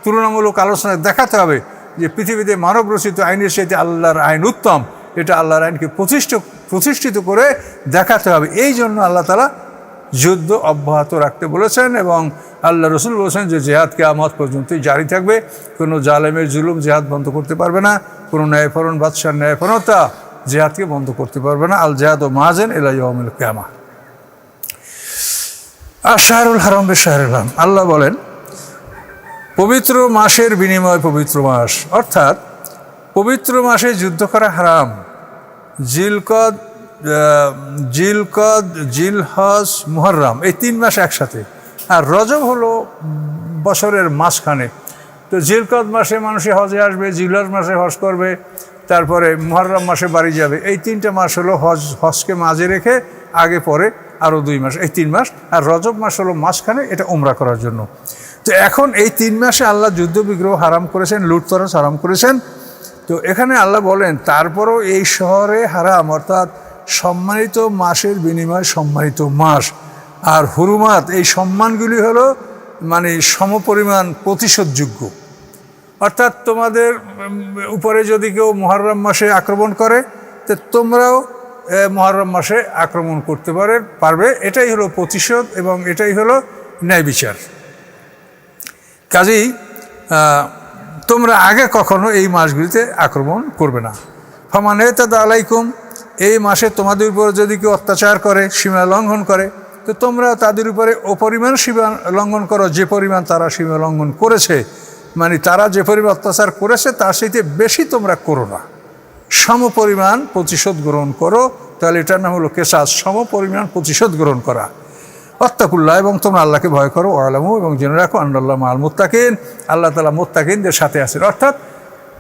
তুলনামূলক আলোচনায় দেখাতে হবে যে পৃথিবীতে মানব রচিত আইনের সাথে আল্লাহর আইন উত্তম। এটা আল্লাহর আইনকে প্রতিষ্ঠিত করে দেখাতে হবে। এই জন্য আল্লাহ তাআলা যুদ্ধ অব্যাহত রাখতে বলেছেন এবং আল্লাহ রসুল বলেছেন যে জিহাদ কিয়ামত পর্যন্তই জারি থাকবে। কোনো জালেমের জুলুম জিহাদ বন্ধ করতে পারবে না, কোনো ন্যায়পরায়ণ বাদশার ন্যায়পরায়ণতা জিহাদকে বন্ধ করতে পারবে না। আল জিহাদ ও মাহাজেন ইলা ইয়াউমিল কিয়ামা। আর শাহরুল হারাম বে শাহরুল হারাম, আল্লাহ বলেন পবিত্র মাসের বিনিময় পবিত্র মাস, অর্থাৎ পবিত্র মাসে যুদ্ধ করা হারাম। জিলকদ, জিলহজ, মুহররম, এই 3 মাস একসাথে। আর রজব হলো বছরের মাঝখানে। তো জিলকদ মাসে মানুষে হজে আসবে, জিলহজ মাসে হজ করবে, তারপরে মুহররম মাসে বাড়ি যাবে। এই 3টা মাস হলো হজকে মাঝে রেখে আগে পরে আরও 2 মাস, এই 3 মাস। আর রজব মাস হলো মাঝখানে, এটা উমরা করার জন্য। তো এখন এই 3 মাসে আল্লাহ যুদ্ধ বিগ্রহ হারাম করেছেন, লুটতরাজ হারাম করেছেন। তো এখানে আল্লাহ বলেন তারপরও এই শহরে হারাম, অর্থাৎ সম্মানিত মাসের বিনিময়ে সম্মানিত মাস। আর হুরুমাত, এই সম্মানগুলি হলো মানে সমপরিমাণ প্রতিশোধযোগ্য। অর্থাৎ তোমাদের উপরে যদি কেউ মুহররম মাসে আক্রমণ করে তো তোমরাও মুহররম মাসে আক্রমণ করতে পারবে। এটাই হলো প্রতিশোধ এবং এটাই হলো ন্যায় বিচার। কাজেই তোমরা আগে কখনো এই মাসগুলিতে আক্রমণ করবে না। ফামান ইতাদা আলাইকুম, এই মাসে তোমাদের উপর যদি কেউ অত্যাচার করে, সীমা লঙ্ঘন করে, তো তোমরা তাদের উপরে অপরিমাণ সীমা লঙ্ঘন করো যে পরিমাণ তারা সীমা লঙ্ঘন করেছে। মানে তারা যে পরিমাণ অত্যাচার করেছে তার সাথে বেশি তোমরা করো না, সমপরিমাণ প্রতিশোধ গ্রহণ করো। তাহলে এটার নাম হলো কেসাস, সমপরিমাণ প্রতিশোধ গ্রহণ করা। ওয়াত্তাকুল্লাহ, এবং তোমরা আল্লাহকে ভয় করো। ওয়ালামু, এবং জেনে রাখো আন্নাল্লাহ মাআল মুত্তাকিন, আল্লাহ তাআলা মুত্তাকিনদের সাথে আছেন। অর্থাৎ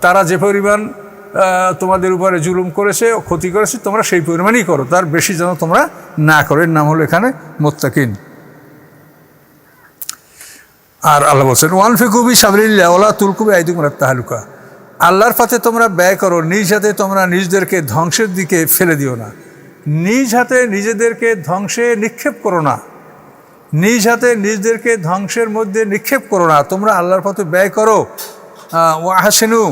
তারা যে পরিমাণ তোমাদের উপরে জুলুম করেছে, ক্ষতি করেছে, তোমরা সেই পরিমাণই করো, তার বেশি যেন তোমরা না করো। এর নাম হলো এখানে মুত্তাকিন। আর আল্লাহ বলছেন ওয়ানফিকু ফি সাবিলিল্লাহ ওয়ালা তুলকু বিআইদিকুম ইলা তাহলুকা, আল্লাহর পথে তোমরা ব্যয় করো, নিজ হাতে তোমরা নিজেদেরকে ধ্বংসের দিকে ফেলে দিও না। নিজ হাতে নিজেদেরকে ধ্বংসে নিক্ষেপ করো না, নিজ হাতে নিজেদেরকে ধ্বংসের মধ্যে নিক্ষেপ করো না। তোমরা আল্লাহর পথে ব্যয় করো। ওয়া আহসিনু,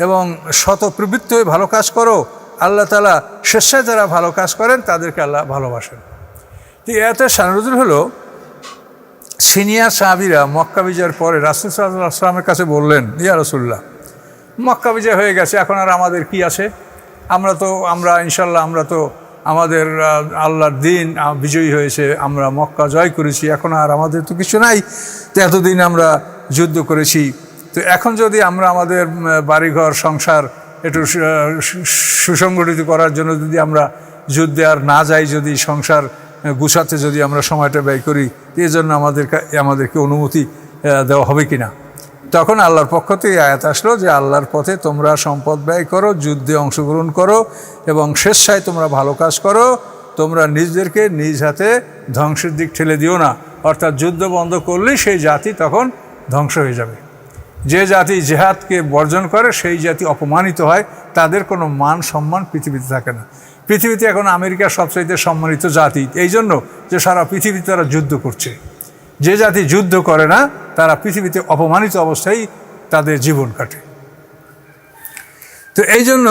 এবং শত প্রবৃত্তি হয়ে ভালো কাজ করো। আল্লাহ তাআলা স্বেচ্ছায় যারা ভালো কাজ করেন তাদেরকে আল্লাহ ভালোবাসেন। তো এতে শানুজুল হলো সিনিয়র সাহাবীরা মক্কা বিজয়ের পরে রাসূল সাল্লাল্লাহু আলাইহি ওয়াসাল্লামের কাছে বললেন, ইয়া রাসূলুল্লাহ, মক্কা বিজয় হয়ে গেছে, এখন আর আমাদের কি আছে? আমরা ইনশাল্লাহ আমরা তো আমাদের আল্লাহর দিন বিজয়ী হয়েছে, আমরা মক্কা জয় করেছি, এখন আর আমাদের তো কিছু নাই। তো এতদিন আমরা যুদ্ধ করেছি, তো এখন যদি আমরা আমাদের বাড়িঘর সংসার একটু সুসংগঠিত করার জন্য যদি আমরা যুদ্ধে আর না যাই, যদি সংসার গুছাতে যদি আমরা সময়টা ব্যয় করি, এই জন্য আমাদেরকে অনুমতি দেওয়া হবে কি না। তখন আল্লাহর পক্ষ থেকে আয়াত আসলো যে আল্লাহর পথে তোমরা সম্পদ ব্যয় করো, যুদ্ধে অংশগ্রহণ করো এবং স্বেচ্ছায় তোমরা ভালো কাজ করো, তোমরা নিজদেরকে নিজ হাতে ধ্বংসের দিক ঠেলে দিও না। অর্থাৎ যুদ্ধ বন্ধ করলেই সেই জাতি তখন ধ্বংস হয়ে যাবে। যে জাতি জেহাদকে বর্জন করে সেই জাতি অপমানিত হয়, তাদের কোনো মান সম্মান পৃথিবীতে থাকে না। পৃথিবীতে এখন আমেরিকা সবচাইতে সম্মানিত জাতি, এই জন্য যে সারা পৃথিবীতে তারা যুদ্ধ করছে। যে জাতি যুদ্ধ করে না তারা পৃথিবীতে অপমানিত অবস্থায় তাদের জীবন কাটে। তো এই জন্য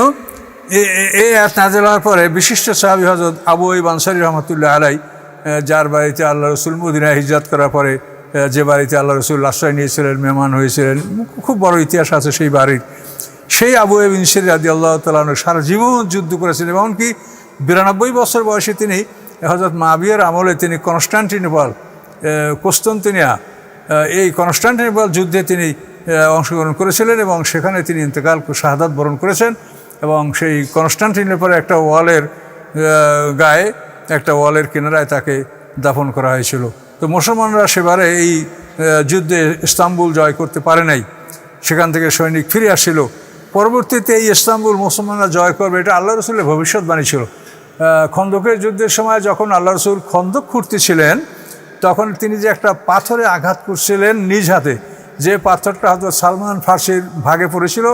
এই আয়াত নাযিল হওয়ার পরে বিশিষ্ট সাহাবী হযরত আবু আইয়ুব আনসারী রহমতুল্লাহ আলাইহি, যার বাড়িতে আল্লাহ রসুল মদিনায় হিজরত করার পরে যে বাড়িতে আল্লাহ রসুল আশ্রয় নিয়েছিলেন, মেহমান হয়েছিলেন, খুব বড় ইতিহাস আছে সেই বাড়ির, সেই আবু আইয়ুব আনসারী রাদিয়াল্লাহু তাআলা আনহু সারা জীবন যুদ্ধ করেছেন। এমনকি 92 বছর বয়সে তিনি হযরত মাবিয়ার আমলে তিনি কুস্তান্তিনিয়া এই কনস্টান্টিনোপল যুদ্ধে তিনি অংশগ্রহণ করেছিলেন এবং সেখানে তিনি শাহাদাত বরণ করেছেন। এবং সেই কনস্টান্টিনোপলে একটা ওয়ালের গায়ে, একটা ওয়ালের কিনারায় তাকে দাফন করা হয়েছিল। তো মুসলমানরা সেবারে এই যুদ্ধে ইস্তাম্বুল জয় করতে পারে নাই, সেখান থেকে সৈনিক ফিরে আসছিল। পরবর্তীতে এই ইস্তাম্বুল মুসলমানরা জয় করবে, এটা আল্লাহ রসুলের ভবিষ্যৎবাণী ছিল। খন্দকের যুদ্ধের সময় যখন আল্লাহ রসুল খন্দক খুঁড়তেছিলেন, তখন তিনি যে একটা পাথরে আঘাত করছিলেন নিজ হাতে, যে পাথরটা হয়তো সালমান ফার্সির ভাগে পড়েছিল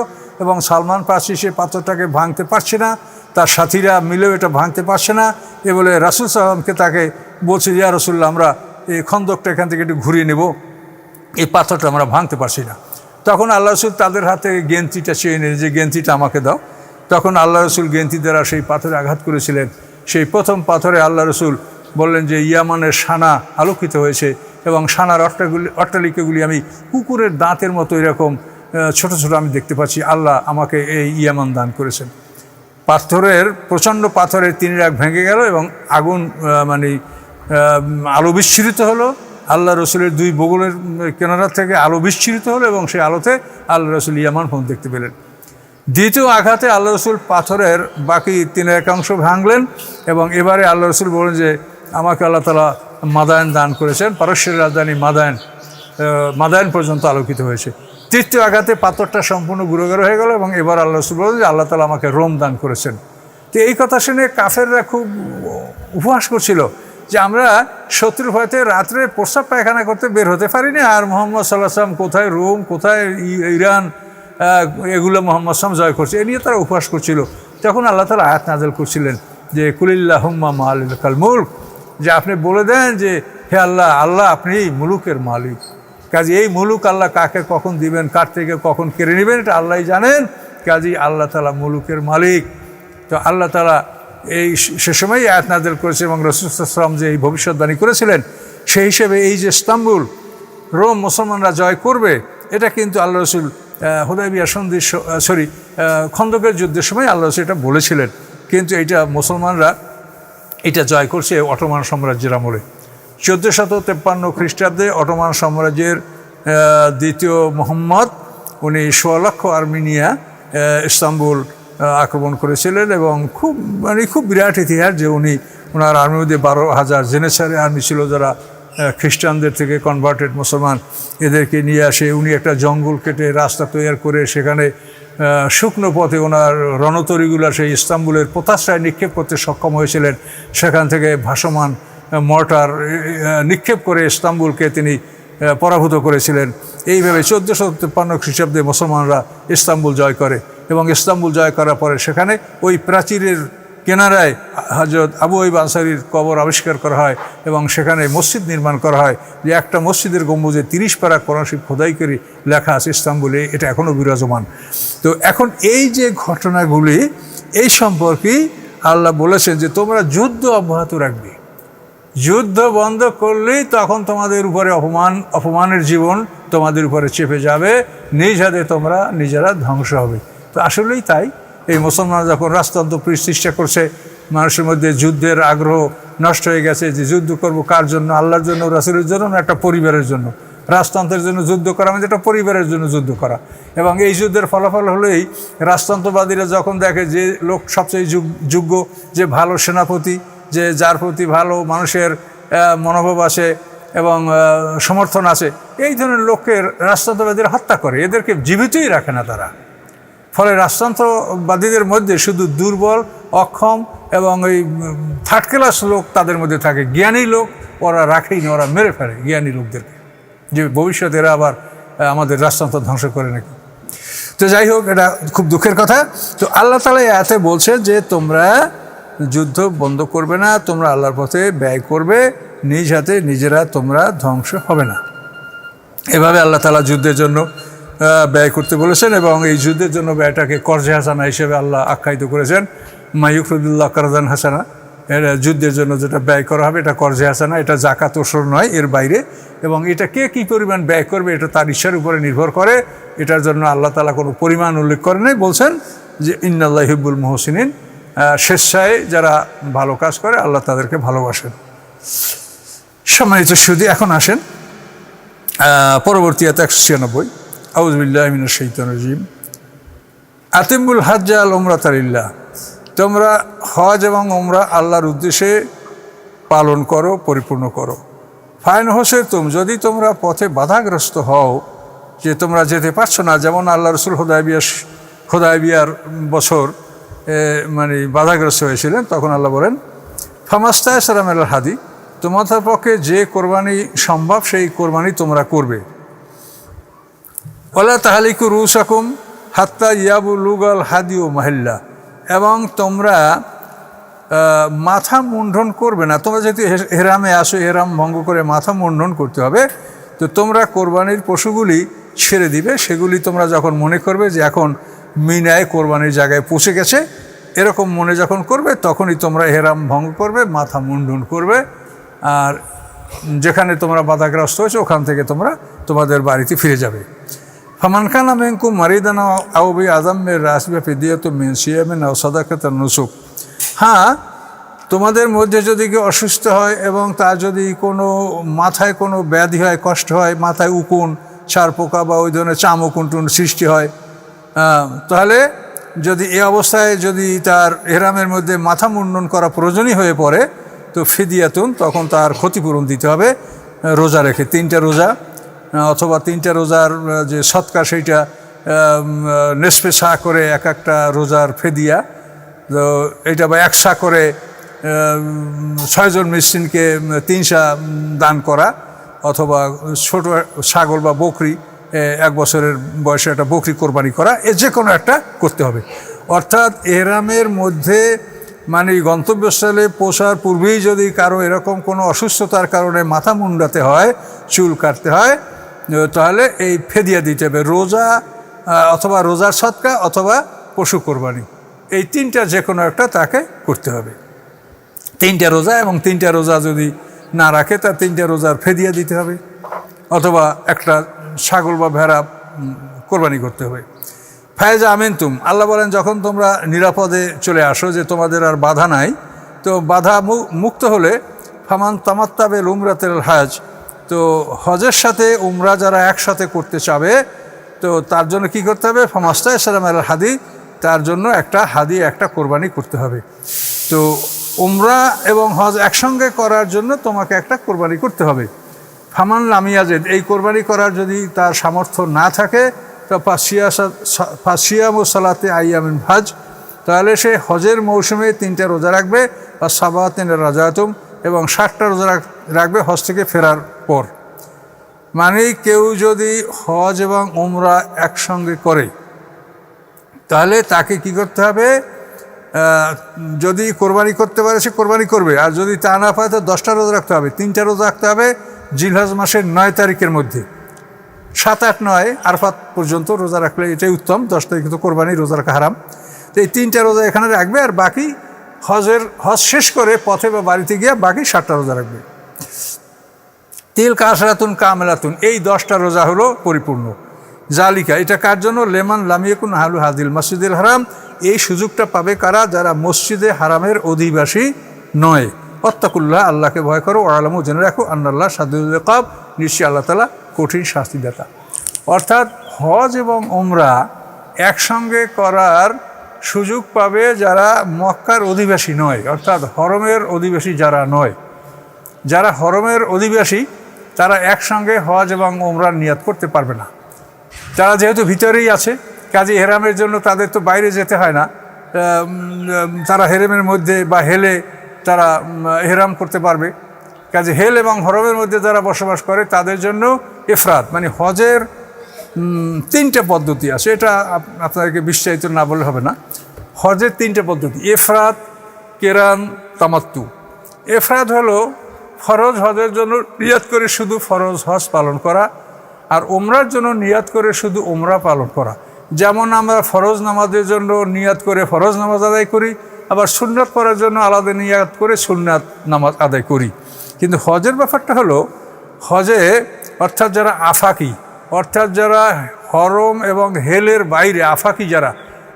এবং সালমান ফার্সি সে পাথরটাকে ভাঙতে পারছে না, তার সাথীরা মিলেও এটা ভাঙতে পারছে না। এ বলে রাসূল সাল্লামকে তাকে বলছে, ইয়া রাসূলুল্লাহ, আমরা এই খন্দকটা এখান থেকে একটু ঘুরিয়ে নেব, এই পাথরটা আমরা ভাঙতে পারছি না। তখন আল্লাহ রসুল তাদের হাতে গেন্তিটা চেয়ে নিলেন যে গেন্তিটা আমাকে দাও। তখন আল্লাহ রসুল গেন্তি দ্বারা সেই পাথরে আঘাত করেছিলেন। সেই প্রথম পাথরে আল্লাহ রসুল বললেন যে ইয়ামানের সানা আলোকিত হয়েছে এবং সানার অট্টালিকাগুলি আমি কুকুরের দাঁতের মতো এরকম ছোট ছোট আমি দেখতে পাচ্ছি। আল্লাহ আমাকে এই ইয়ামান দান করেছেন। প্রচণ্ড পাথরের 3 রাগ ভেঙে গেল এবং আগুন আলো বিচ্ছুরিত হলো। আল্লাহ রসুলের 2 বগলের কিনারা থেকে আলো বিচ্ছুরিত হলো এবং সেই আলোতে আল্লাহ রসুল ইয়ামান ফোন দেখতে পেলেন। দ্বিতীয় আঘাতে আল্লাহ রসুল পাথরের বাকি 3/1 ভাঙলেন এবং এবারে আল্লাহ রসুল বলেন যে আমাকে আল্লাহ তাআলা মাদায়েন দান করেছেন। পারস্যের রাজধানী মাদায়েন পর্যন্ত আলোকিত হয়েছে। তৃতীয় আঘাতে পাথরটা সম্পূর্ণ গুঁড়ো হয়ে গেল এবং এবার আল্লাহ রসুল বলেন যে আল্লাহ তাআলা আমাকে রোম দান করেছেন। তো এই কথা শুনে কাফেররা খুব উপহাস করছিল যে আমরা শত্রুর ভয়তে রাত্রে প্রস্রাব পায়খানা করতে বের হতে পারিনি, আর মুহাম্মদ সাল্লাল্লাহু আলাইহি ওয়াসাল্লাম কোথায় রোম, কোথায় ইরান, এগুলো মুহাম্মদ সাল্লাল্লাহু আলাইহি ওয়াসাল্লাম জয় করছে, এ নিয়ে তারা উপহাস করছিল। তখন আল্লাহ তাআলা আয়াত নাযিল করছিলেন যে কুলিল্লাহুম্মা মালিকাল মুলক, যে আপনি বলে দেন যে হে আল্লাহ, আল্লাহ আপনি মুলুকের মালিক। কাজে এই মুলুক আল্লাহ কাকে কখন দিবেন, কার থেকে কখন কেড়ে নেবেন, এটা আল্লাহই জানেন। কাজেই আল্লাহ তাআলা মুলুকের মালিক। তো আল্লাহ তাআলা এই সে সময়ই আয়াত নাযিল করেছে এবং রাসূল সাল্লাল্লাহু আলাইহি ওয়াসাল্লাম যে এই ভবিষ্যৎবাণী করেছিলেন, সেই হিসেবে এই যে ইস্তাম্বুল রোম মুসলমানরা জয় করবে, এটা কিন্তু আল্লাহ রসুল হুদায়বিয়া খন্দকের যুদ্ধের সময় আল্লাহ রসুল এটা বলেছিলেন। কিন্তু এটা মুসলমানরা এটা জয় করছে অটোমান সাম্রাজ্যের আমলে। 1453 খ্রিস্টাব্দে অটোমান সাম্রাজ্যের দ্বিতীয় মোহাম্মদ, উনি 16 লক্ষ আর্মি নিয়ে ইস্তাম্বুল আক্রমণ করেছিলেন এবং খুব বিরাট ইতিহাস যে ওনার আর্মির মধ্যে 12,000 জেনেসারি আর্মি ছিল, যারা খ্রিস্টানদের থেকে কনভার্টেড মুসলমান, এদেরকে নিয়ে আসে উনি একটা জঙ্গল কেটে রাস্তা তৈরি করে সেখানে শুকনো পথে ওনার রণতরীগুলো সেই ইস্তাম্বুলের পোতাশ্রয় নিক্ষেপ করতে সক্ষম হয়েছিলেন। সেখান থেকে ভাসমান মর্টার নিক্ষেপ করে ইস্তাম্বুলকে তিনি পরাভূত করেছিলেন। এইভাবে 1453 খ্রিস্টাব্দে মুসলমানরা ইস্তাম্বুল জয় করে এবং ইস্তাম্বুল জয় করার পরে সেখানে ওই প্রাচীরের কিনারায় হযরত আবু আইয়ুব আনসারীর কবর আবিষ্কার করা হয় এবং সেখানে মসজিদ নির্মাণ করা হয়, যে একটা মসজিদের গম্বুজে 30 পারা কোরআন শরীফ খোদাই করে লেখা আছে ইস্তাম্বুলে, এটা এখনও বিরাজমান। তো এখন এই যে ঘটনাগুলি, এই সম্পর্কে আল্লাহ বলেছেন যে তোমরা যুদ্ধ অব্যাহত রাখবে, যুদ্ধ বন্ধ করলেই তখন তোমাদের উপরে অপমানের জীবন তোমাদের উপরে চেপে যাবে, নিজ হাতে তোমরা নিজেরা ধ্বংস হবে। তো আসলেই তাই। এই মুসলমানরা যখন রাজতন্ত্র প্রতিষ্ঠা করছে, মানুষের মধ্যে যুদ্ধের আগ্রহ নষ্ট হয়ে গেছে, যে যুদ্ধ করব কার জন্য, আল্লাহর জন্য, রাসূলের জন্য না একটা পরিবারের জন্য। রাজতন্ত্রের জন্য যুদ্ধ করা মানে একটা পরিবারের জন্য যুদ্ধ করা। এবং এই যুদ্ধের ফলাফল হলেই রাজতন্ত্রবাদীরা যখন দেখে যে লোক সবচেয়ে যোগ্য, যে ভালো সেনাপতি, যে যার প্রতি ভালো মানুষের মনোভাব আছে এবং সমর্থন আছে, এই ধরনের লোককে রাজতন্ত্রবাদীরা হত্যা করে, এদেরকে জীবিতই রাখে না তারা। ফলে রাজতন্ত্রবাদীদের মধ্যে শুধু দুর্বল, অক্ষম এবং এই থার্ড ক্লাস লোক তাদের মধ্যে থাকে। জ্ঞানী লোক ওরা রাখেই না, ওরা মেরে ফেলে জ্ঞানী লোকদেরকে, যে ভবিষ্যতে এরা আবার আমাদের রাজতন্ত্র ধ্বংস করে নাকি। তো যাই হোক, এটা খুব দুঃখের কথা। তো আল্লাহ তাআলা এতে বলছে যে তোমরা যুদ্ধ বন্ধ করবে না, তোমরা আল্লাহর পথে ব্যয় করবে, নিজ হাতে নিজেরা তোমরা ধ্বংস হবে না। এভাবে আল্লাহ তাআলা যুদ্ধের জন্য ব্যয় করতে বলেছেন এবং এই যুদ্ধের জন্য ব্যয়টাকে কর্জে হাসানা হিসেবে আল্লাহ আখ্যায়িত করেছেন। মাইয়ুকরিদুল্লাহ কারদান হাসানা, এর যুদ্ধের জন্য যেটা ব্যয় করা হবে এটা কর্জে হাসানা, এটা জাকাত ওসর নয়, এর বাইরে। এবং এটা কে কী পরিমাণ ব্যয় করবে এটা তার ইচ্ছার উপরে নির্ভর করে। এটার জন্য আল্লাহ তাআলা কোনো পরিমাণ উল্লেখ করেন নাই, বলছেন যে ইন্নাল্লাহু ইউহিব্বুল মুহসিনিন, স্বেচ্ছায় যারা ভালো কাজ করে আল্লাহ তাদেরকে ভালোবাসেন। সম্মানিত সুধী, এখন আসেন পরবর্তী আয়াত 196। আউযু বিল্লাহি মিনাশ শাইতানির রাজিম। আতিমুল হজ্জ আল উমরাতা লিল্লাহ, তোমরা হজ এবং উমরা আল্লাহর উদ্দেশ্যে পালন করো, পরিপূর্ণ করো। ফাইন হোসেতুম, যদি তোমরা পথে বাধাগ্রস্ত হও, যে তোমরা যেতে পারছো না, যেমন আল্লাহ রসুল হুদায়বিয়ার বছর মানে বাধাগ্রস্ত হয়েছিলেন, তখন আল্লাহ বলেন ফামাস্তায়সারা মিনাল হাদি, তোমাদের পক্ষে যে কোরবানি সম্ভব সেই কোরবানি তোমরা করবে। ওয়ালা তাহলিকু রুসাকুম হাত্তা ইয়াবুলুগাল হাদিউ মাহিল্লা, এবং তোমরা মাথা মুন্ডন করবে না। তোমরা যেহেতু হেরামে আসো, হেরাম ভঙ্গ করে মাথা মুন্ডন করতে হবে, তো তোমরা কোরবানির পশুগুলি ছেড়ে দিবে। সেগুলি তোমরা যখন মনে করবে যে এখন মিনায় কোরবানির জায়গায় পৌঁছে গেছে, এরকম মনে যখন করবে তখনই তোমরা হেরাম ভঙ্গ করবে, মাথা মুন্ডন করবে। আর যেখানে তোমরা বাধাগ্রস্ত হয়েছে ওখান থেকে তোমরা তোমাদের বাড়িতে ফিরে যাবে। ফামান কানা মিনকুম মারিদান আও বিআযামির রাসবি ফিদিয়াতুম মিন সিয়ামিন আও সাদাকাতুন নুসুক। হ্যাঁ, তোমাদের মধ্যে যদি কেউ অসুস্থ হয় এবং তার যদি কোনো মাথায় কোনো ব্যাধি হয়, কষ্ট হয়, মাথায় উকুন, ছার পোকা বা ওই ধরনের চাম উকুন টুন সৃষ্টি হয়, তাহলে যদি এই অবস্থায় যদি তার হেরামের মধ্যে মাথা মুন্ডন করা প্রয়োজনীয় হয়ে পড়ে, তো ফিদিয়াতুন, তখন তার ক্ষতিপূরণ দিতে হবে রোজা রেখে। 3টা রোজা অথবা 3টা রোজার যে সৎকার সেইটা নেসফে সা করে এক একটা রোজার ফেদিয়া, তো এইটা বা 1 সা করে 6 জন মিসকিনকে 3 সা দান করা, অথবা ছোট ছাগল বা বকরি 1 বছরের বয়সে একটা বকরি কোরবানি করা, যে কোনো একটা করতে হবে। অর্থাৎ এহরামের মধ্যে মানে গন্তব্যস্থলে পৌঁছার পূর্বেই যদি কারো এরকম কোনো অসুস্থতার কারণে মাথা মুন্ডাতে হয়, চুল কাটতে হয়, তাহলে এই ফেদিয়া দিতে হবে, রোজা অথবা রোজার সদকা অথবা পশু কোরবানি, এই 3টা যে কোনো একটা তাকে করতে হবে। 3টা রোজা, এবং 3টা রোজা যদি না রাখে তার 3টা রোজার ফেদিয়া দিতে হবে, অথবা একটা ছাগল বা ভেড়া কোরবানি করতে হবে। ফায়জা আমিনতুম, আল্লাহ বলেন যখন তোমরা নিরাপদে চলে আসো, যে তোমাদের আর বাধা নাই, তো বাধা মুক্ত হলে ফামান তামাত্তা বিল উমরাতিল হজ, তো হজের সাথে উমরা যারা একসাথে করতে চাবে, তো তার জন্য কি করতে হবে? ফামাস্তায়সারা মিনাল হাদি, তার জন্য একটা হাদি, একটা কোরবানি করতে হবে। তো উমরা এবং হজ একসঙ্গে করার জন্য তোমাকে একটা কোরবানি করতে হবে। ফামান লাম ইয়াজিদ, এই কোরবানি করার যদি তার সামর্থ্য না থাকে, তো ফাসিয়ামু সালাতে আইয়ামিন হজ, তাহলে সে হজের মৌসুমে 3টা রোজা রাখবে, বা সাবাতিন রাজাতুম, এবং 60টা রোজা রাখবে হজ থেকে ফেরার পর। মানে কেউ যদি হজ এবং উমরা একসঙ্গে করে, তাহলে তাকে কি করতে হবে? যদি কোরবানি করতে পারে সে কোরবানি করবে, আর যদি তা না পায় তো 10টা রোজা রাখতে হবে। 3টা রোজা রাখতে হবে জিলহজ মাসের 9 তারিখের মধ্যে, 7, 8, 9 আরফাত পর্যন্ত রোজা রাখলে এটাই উত্তম। 10 তারিখে তো কোরবানি, রোজা রাখা হারাম। তো এই 3টা রোজা এখানে রাখবে, আর বাকি হজ শেষ করে পথে বা বাড়িতে গিয়ে বাকি 7টা রোজা রাখবে। তিল কাসরাতুন কামেলাতুন, এই 10টা রোজা হলো পরিপূর্ণ। জালিকা, এটা কার জন্য? লেমান লামিয়াকুন আহলু হাদিল মসজিদুল হারাম, এই সুযোগটা পাবে কারা? যারা মসজিদে হারামের অধিবাসী নয়। ওয়াত্তাকুল্লাহ, আল্লাহকে ভয় করো। ওয়ালামু, জেনে রাখো, আন্নাল্লাহ শাদীদুল ইকাব, নিশ্চয়ই আল্লাহ তাআলা কঠিন শাস্তিদাতা। অর্থাৎ হজ এবং উমরা একসঙ্গে করার সুযোগ পাবে যারা মক্কার অধিবাসী নয়, অর্থাৎ হরমের অধিবাসী যারা নয়। যারা হরমের অধিবাসী তারা একসঙ্গে হজ এবং ওমরার নিয়াত করতে পারবে না। তারা যেহেতু ভিতরেই আছে, কাজে এহরামের জন্য তাদের তো বাইরে যেতে হয় না, তারা হেরেমের মধ্যে বা হেলে তারা এহরাম করতে পারবে। কাজে হেল এবং হরমের মধ্যে যারা বসবাস করে তাদের জন্য ইফরাদ মানে হজের তিনটা পদ্ধতি আছে। এটা আপনাদেরকে বিস্তারিত না বললে হবে না। হজের তিনটা পদ্ধতি: ইফরাদ, কেরান, তামাত্তু। ইফরাদ হলো ফরজ হজের জন্য নিয়াত করে শুধু ফরজ হজ পালন করা, আর ওমরার জন্য নিয়াত করে শুধু ওমরা পালন করা। যেমন আমরা ফরজ নামাজের জন্য নিয়াত করে ফরজ নামাজ আদায় করি, আবার সুন্নাত পড়ার জন্য আলাদা নিয়াত করে সুন্নাত নামাজ আদায় করি। কিন্তু হজের ব্যাপারটা হলো, হজে অর্থাৎ যারা আফাকি, অর্থাৎ যারা হরম এবং হেলের বাইরে আফাকি যারা,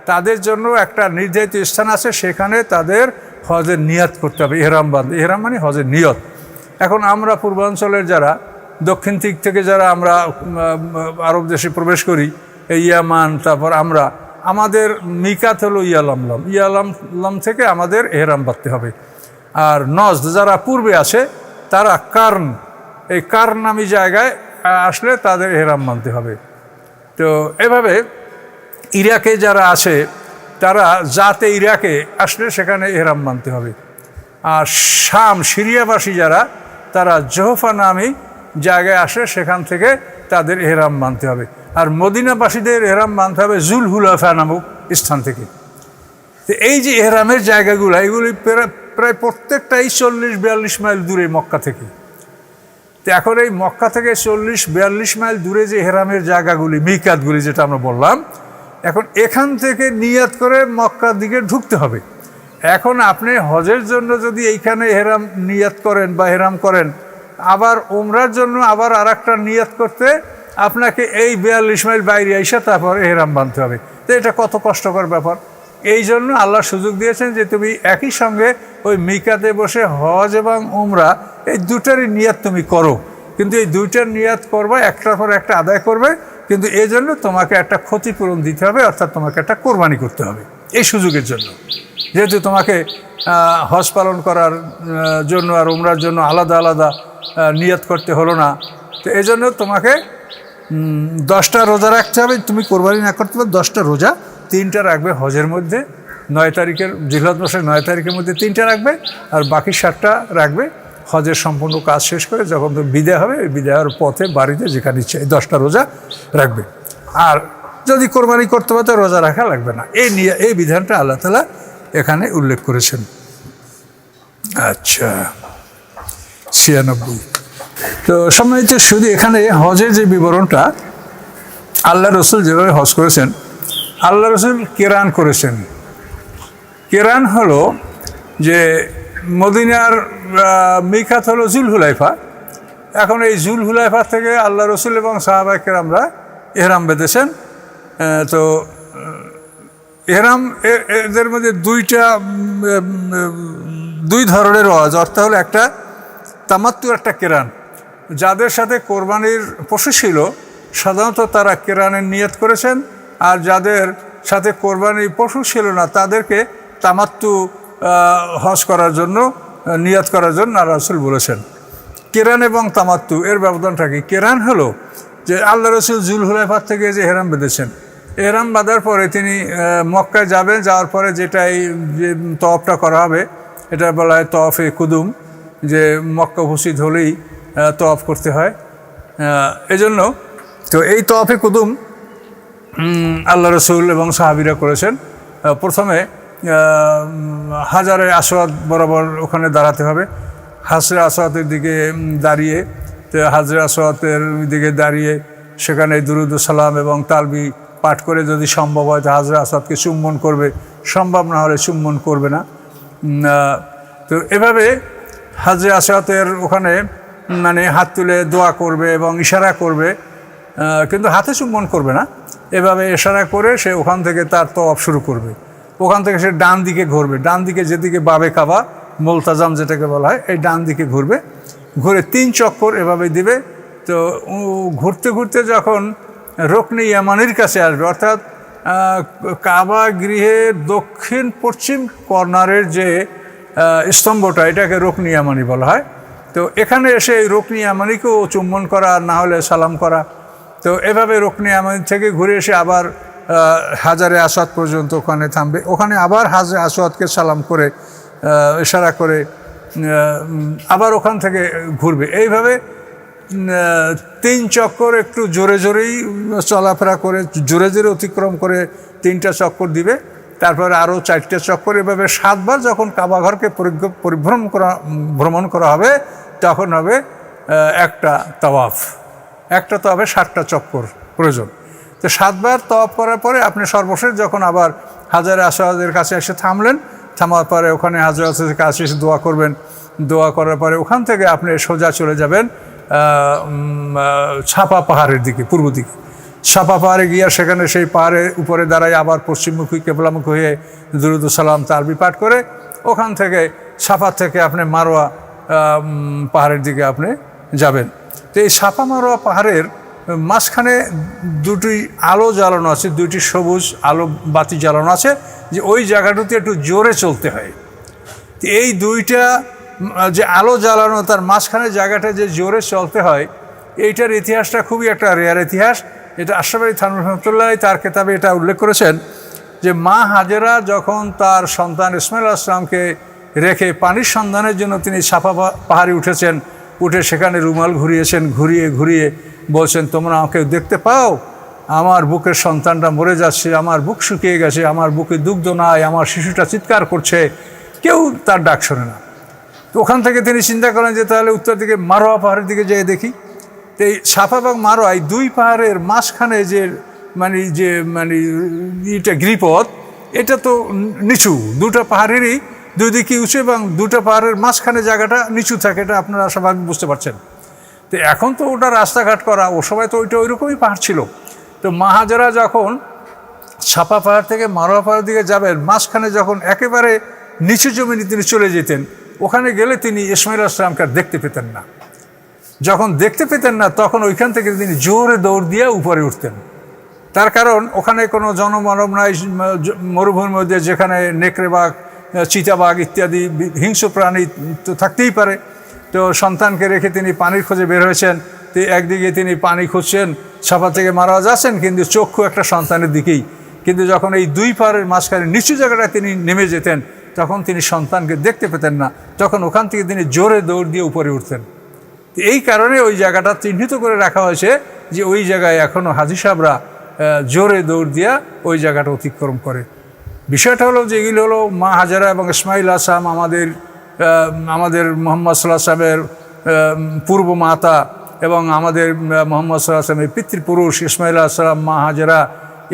তাদের জন্য একটা নির্ধারিত স্থান আছে, সেখানে তাদের হজের নিয়াত করতে হবে। এহরাম বাঁধ, এহরাম মানে হজের নিয়ত। এখন আমরা পূর্বাঞ্চলের যারা, দক্ষিণ দিক থেকে যারা আমরা আরব দেশে প্রবেশ করি, এই ইয়ামান, তারপর আমাদের মিকাত হলো ইয়ালামলাম। ইয়ালামলাম থেকে আমাদের এহরাম বাঁধতে হবে। আর নজদ যারা পূর্বে আছে তারা কার্ন, এই কার্ন নামী জায়গায় আসলে তাদের এহরাম মানতে হবে। তো এভাবে ইরাকে যারা আছে তারা জাতে ইরাকে আসলে সেখানে এহরাম মানতে হবে। আর শাম, সিরিয়াবাসী যারা, তারা জোহফা নামী জায়গায় আসে, সেখান থেকে তাদের এহরাম মানতে হবে। আর মদিনাবাসীদের এহরাম মানতে হবে জুল হুলাফা নামক স্থান থেকে। তো এই যে এহরামের জায়গাগুলো, এগুলি প্রায় প্রত্যেকটাই 40-42 মাইল দূরে মক্কা থেকে। তো এখন এই মক্কা থেকে 40-42 মাইল দূরে যে এহরামের জায়গাগুলি, মিকাতগুলি যেটা আমরা বললাম, এখন এখান থেকে নিয়াত করে মক্কার দিকে ঢুকতে হবে। এখন আপনি হজের জন্য যদি এইখানে এহরাম নিয়াত করেন বা এহরাম করেন, আবার ওমরার জন্য আবার আর একটা নিয়াত করতে আপনাকে এই 42 মাইল বাইরে এসে তারপর এহরাম বাঁধতে হবে। তো এটা কত কষ্টকর ব্যাপার। এই জন্য আল্লাহ সুযোগ দিয়েছেন যে তুমি একই সঙ্গে ওই মিকাতে বসে হজ এবং উমরা এই দুটারই নিয়াত তুমি করো, কিন্তু এই দুইটার নিয়াত করবা, একটার পর একটা আদায় করবে, কিন্তু এই জন্য তোমাকে একটা ক্ষতিপূরণ দিতে হবে, অর্থাৎ তোমাকে একটা কোরবানি করতে হবে এই সুযোগের জন্য। যেহেতু তোমাকে হজ পালন করার জন্য আর উমরার জন্য আলাদা আলাদা নিয়াত করতে হলো না, তো এই জন্য তোমাকে 10টা রোজা রাখতে হবে। তুমি কোরবানি না করতে পারো, 10টা রোজা, 3টা রাখবে হজের মধ্যে, 9 তারিখের জিলহজ মাসের 9 তারিখের মধ্যে 3টা রাখবে, আর বাকি 7টা রাখবে হজের সম্পূর্ণ কাজ শেষ করে যখন তুমি বিদায় হবে, ওই বিদায়ের পথে বাড়িতে যেখানে ইচ্ছে এই 10টা রোজা রাখবে। আর যদি কোরবানি করতে পারো তো রোজা রাখা লাগবে না। এই বিধানটা আল্লাহ তাআলা এখানে উল্লেখ করেছেন। আচ্ছা, 96। তো সম্মানিত শুধু এখানে হজের যে বিবরণটা, আল্লাহ রসুল যেভাবে হজ করেছেন, আল্লাহ রসুল কেরান করেছেন। কেরান হলো যে মদিনার মিকাত হলো জুল হুলাইফা। এখন এই জুল হুলাইফা থেকে আল্লাহ রসুল এবং সাহাবায়ে কেরামরা এহরাম বেঁধেছেন। তো এহরাম এদের মধ্যে দুই ধরনের হজ, অর্থাৎ হলো একটা তামাত্তু, একটা কেরান। যাদের সাথে কোরবানির পশু ছিল সাধারণত তারা কেরানের নিয়ত করেছেন, আর যাদের সাথে কোরবানির পশু ছিল না তাদেরকে তামাত্তু হজ করার জন্য নিয়ত করার জন্য আল্লাহ রসুল বলেছেন। কেরান এবং তামাত্তু এর ব্যবধানটা কি? কেরান হলো যে আল্লাহ রসুল জুল হুলাইফা থেকে যে এহরাম বেঁধেছেন, এহরাম বাঁধার পরে তিনি মক্কায় যাবেন, যাওয়ার পরে যেটাই যে তওয়াফটা করা হবে এটা বলা হয় তওয়াফে কুদুম, যে মক্কা উপস্থিত হলেই তওয়াফ করতে হয়। এজন্য তো এই তওয়াফে কুদুম আল্লাহ রসুল এবং সাহাবীরা করেছেন। প্রথমে হাজারে আসওয়াদ বরাবর ওখানে দাঁড়াতে হবে। হাজরে আসওয়াদের দিকে দাঁড়িয়ে, তো হাজরে আসওয়াদের দিকে দাঁড়িয়ে সেখানে দুরুদ সালাম এবং তালবি পাঠ করে যদি সম্ভব হয় তো হাজরে আসওয়াদকে চুম্বন করবে, সম্ভব না হলে চুম্বন করবে না। তো এভাবে হাজরে আসওয়াদের ওখানে মানে হাত তুলে দোয়া করবে এবং ইশারা করবে, কিন্তু হাতে চুম্বন করবে না। এভাবে ইশারা করে সে ওখান থেকে তার তওয়াফ শুরু করবে। ওখান থেকে সে ডান দিকে ঘুরবে, ডান দিকে যেদিকে বাবে কাবা মুলতাজাম যেটাকে বলা হয়, এই ডান দিকে ঘুরবে, ঘুরে 3 চক্কর এভাবে দিবে। তো ঘুরতে ঘুরতে যখন রুকনে ইয়ামানির কাছে আসবে, অর্থাৎ কাবা গৃহের দক্ষিণ পশ্চিম কর্নারের যে স্তম্ভটা, এটাকে রুকনি ইয়ামানি বলা হয়। তো এখানে এসে এই রুকনি ইয়ামানিকেও চুম্বন করা, না হলে সালাম করা। তো এভাবে রুকনি ইয়ামানি থেকে ঘুরে এসে আবার হাজারে আসওয়াদ পর্যন্ত ওখানে থামবে, ওখানে আবার হাজারে আসওয়াদকে সালাম করে ইশারা করে আবার ওখান থেকে ঘুরবে। এইভাবে 3 চক্কর একটু জোরে জোরেই চলাফেরা করে, জোরে জোরে অতিক্রম করে 3টা চক্কর দিবে। তারপরে আরও 4টে চক্কর, এভাবে 7 বার যখন কাবাঘরকে ভ্রমণ করা হবে তখন হবে একটা তাওয়াফ। একটা তাওয়াফে 7টা চক্কর প্রয়োজন। তো 7 বার তাওয়াফ করার পরে আপনি সর্বশেষ যখন আবার হাজারে আসওয়াদের কাছে এসে থামলেন, থামার পরে ওখানে হাজারে আসওয়াদের কাছে এসে দোয়া করবেন। দোয়া করার পরে ওখান থেকে আপনি সোজা চলে যাবেন ছাপা পাহাড়ের দিকে, পূর্ব দিকে। ছাপা পাহাড়ে গিয়ে সেখানে সেই পাহাড়ের উপরে দাঁড়ায় আবার পশ্চিমমুখী কেবলামুখী হয়ে দুরূদ সালাম তাসবিহ পাঠ করে ওখান থেকে ছাপা থেকে আপনি মারোয়া পাহাড়ের দিকে আপনি যাবেন। তো এই ছাপা মারোয়া পাহাড়ের মাঝখানে 2টি আলো জ্বালানো আছে, 2টি সবুজ আলো বাতি জ্বালানো আছে, যে ওই জায়গাটাতে একটু জোরে চলতে হয়। এই 2টা যে আলো জ্বালানো, তার মাঝখানে জায়গাটা যে জোরে চলতে হয়, এইটার ইতিহাসটা খুবই একটা রেয়ার ইতিহাস। এটা আশরাফ আলী থানভী রহমতুল্লাহ তার কিতাবে এটা উল্লেখ করেছেন যে মা হাজেরা যখন তার সন্তান ইসমাইল আলাইহিস সালামকে রেখে পানির সন্ধানের জন্য তিনি ছাপা পাহাড়ে উঠেছেন, উঠে সেখানে রুমাল ঘুরিয়েছেন, ঘুরিয়ে ঘুরিয়ে বলছেন, তোমরা আমাকে দেখতে পাও? আমার বুকের সন্তানটা মরে যাচ্ছে, আমার বুক শুকিয়ে গেছে, আমার বুকে দুগ্ধ নাই, আমার শিশুটা চিৎকার করছে, কেউ তার ডাক শোনে না। তো ওখান থেকে তিনি চিন্তা করেন যে তাহলে উত্তর দিকে মারোয়া পাহাড়ের দিকে যেয়ে দেখি। তো এই ছাপা এবং মারোয়ায় 2 পাহাড়ের মাঝখানে যে এটা গিরিপথ, এটা তো নিচু, 2টা পাহাড়েরই 2 দিকে উঁচু এবং 2টা পাহাড়ের মাঝখানে জায়গাটা নিচু থাকে, এটা আপনারা স্বাভাবিক বুঝতে পারছেন। তো এখন তো ওটা রাস্তাঘাট করা, ও সময় তো ওইটা ওইরকমই পাহাড় ছিল। তো মা হাজেরা যখন ছাপা পাহাড় থেকে মারোয়া পাহাড়ের দিকে যাবেন, মাঝখানে যখন একেবারে নিচু জমিনে তিনি চলে যেতেন, ওখানে গেলে তিনি ইসমাইল আলাইহিস সালামকে দেখতে পেতেন না। যখন দেখতে পেতেন না তখন ওইখান থেকে তিনি জোরে দৌড় দিয়ে উপরে উঠতেন। তার কারণ ওখানে কোনো জনমানব নাই, মরুভূমির মধ্যে যেখানে নেকড়ে বাঘ, চিতাবাঘ ইত্যাদি হিংস্র প্রাণী তো থাকতেই পারে। তো সন্তানকে রেখে তিনি পানির খোঁজে বের হয়েছেন। তো একদিকে তিনি পানি খুঁজছেন, ছাপা থেকে মারা যাচ্ছেন, কিন্তু চক্ষু একটা সন্তানের দিকেই। কিন্তু যখন এই 2 পাহাড়ের মাঝখানে নিচু জায়গাটায় তিনি নেমে যেতেন, তখন তিনি সন্তানকে দেখতে পেতেন না, তখন ওখান থেকে তিনি জোরে দৌড় দিয়ে উপরে উঠতেন। এই কারণে ওই জায়গাটা চিহ্নিত করে রাখা হয়েছে যে ওই জায়গায় এখনও হাজী সাহেবরা জোরে দৌড় দিয়া ওই জায়গাটা অতিক্রম করে। বিষয়টা হলো যে এগুলো হলো মা হাজেরা এবং ইসমাইল আলাইহিস সালাম, আমাদের মুহাম্মদ সাল্লাল্লাহু আলাইহি ওয়াসাল্লামের পূর্ব মাতা এবং আমাদের মুহাম্মদ সাল্লাল্লাহু আলাইহি ওয়াসাল্লামের পিতৃপুরুষ ইসমাইল আলাইহিস সালাম, মা হাজেরা,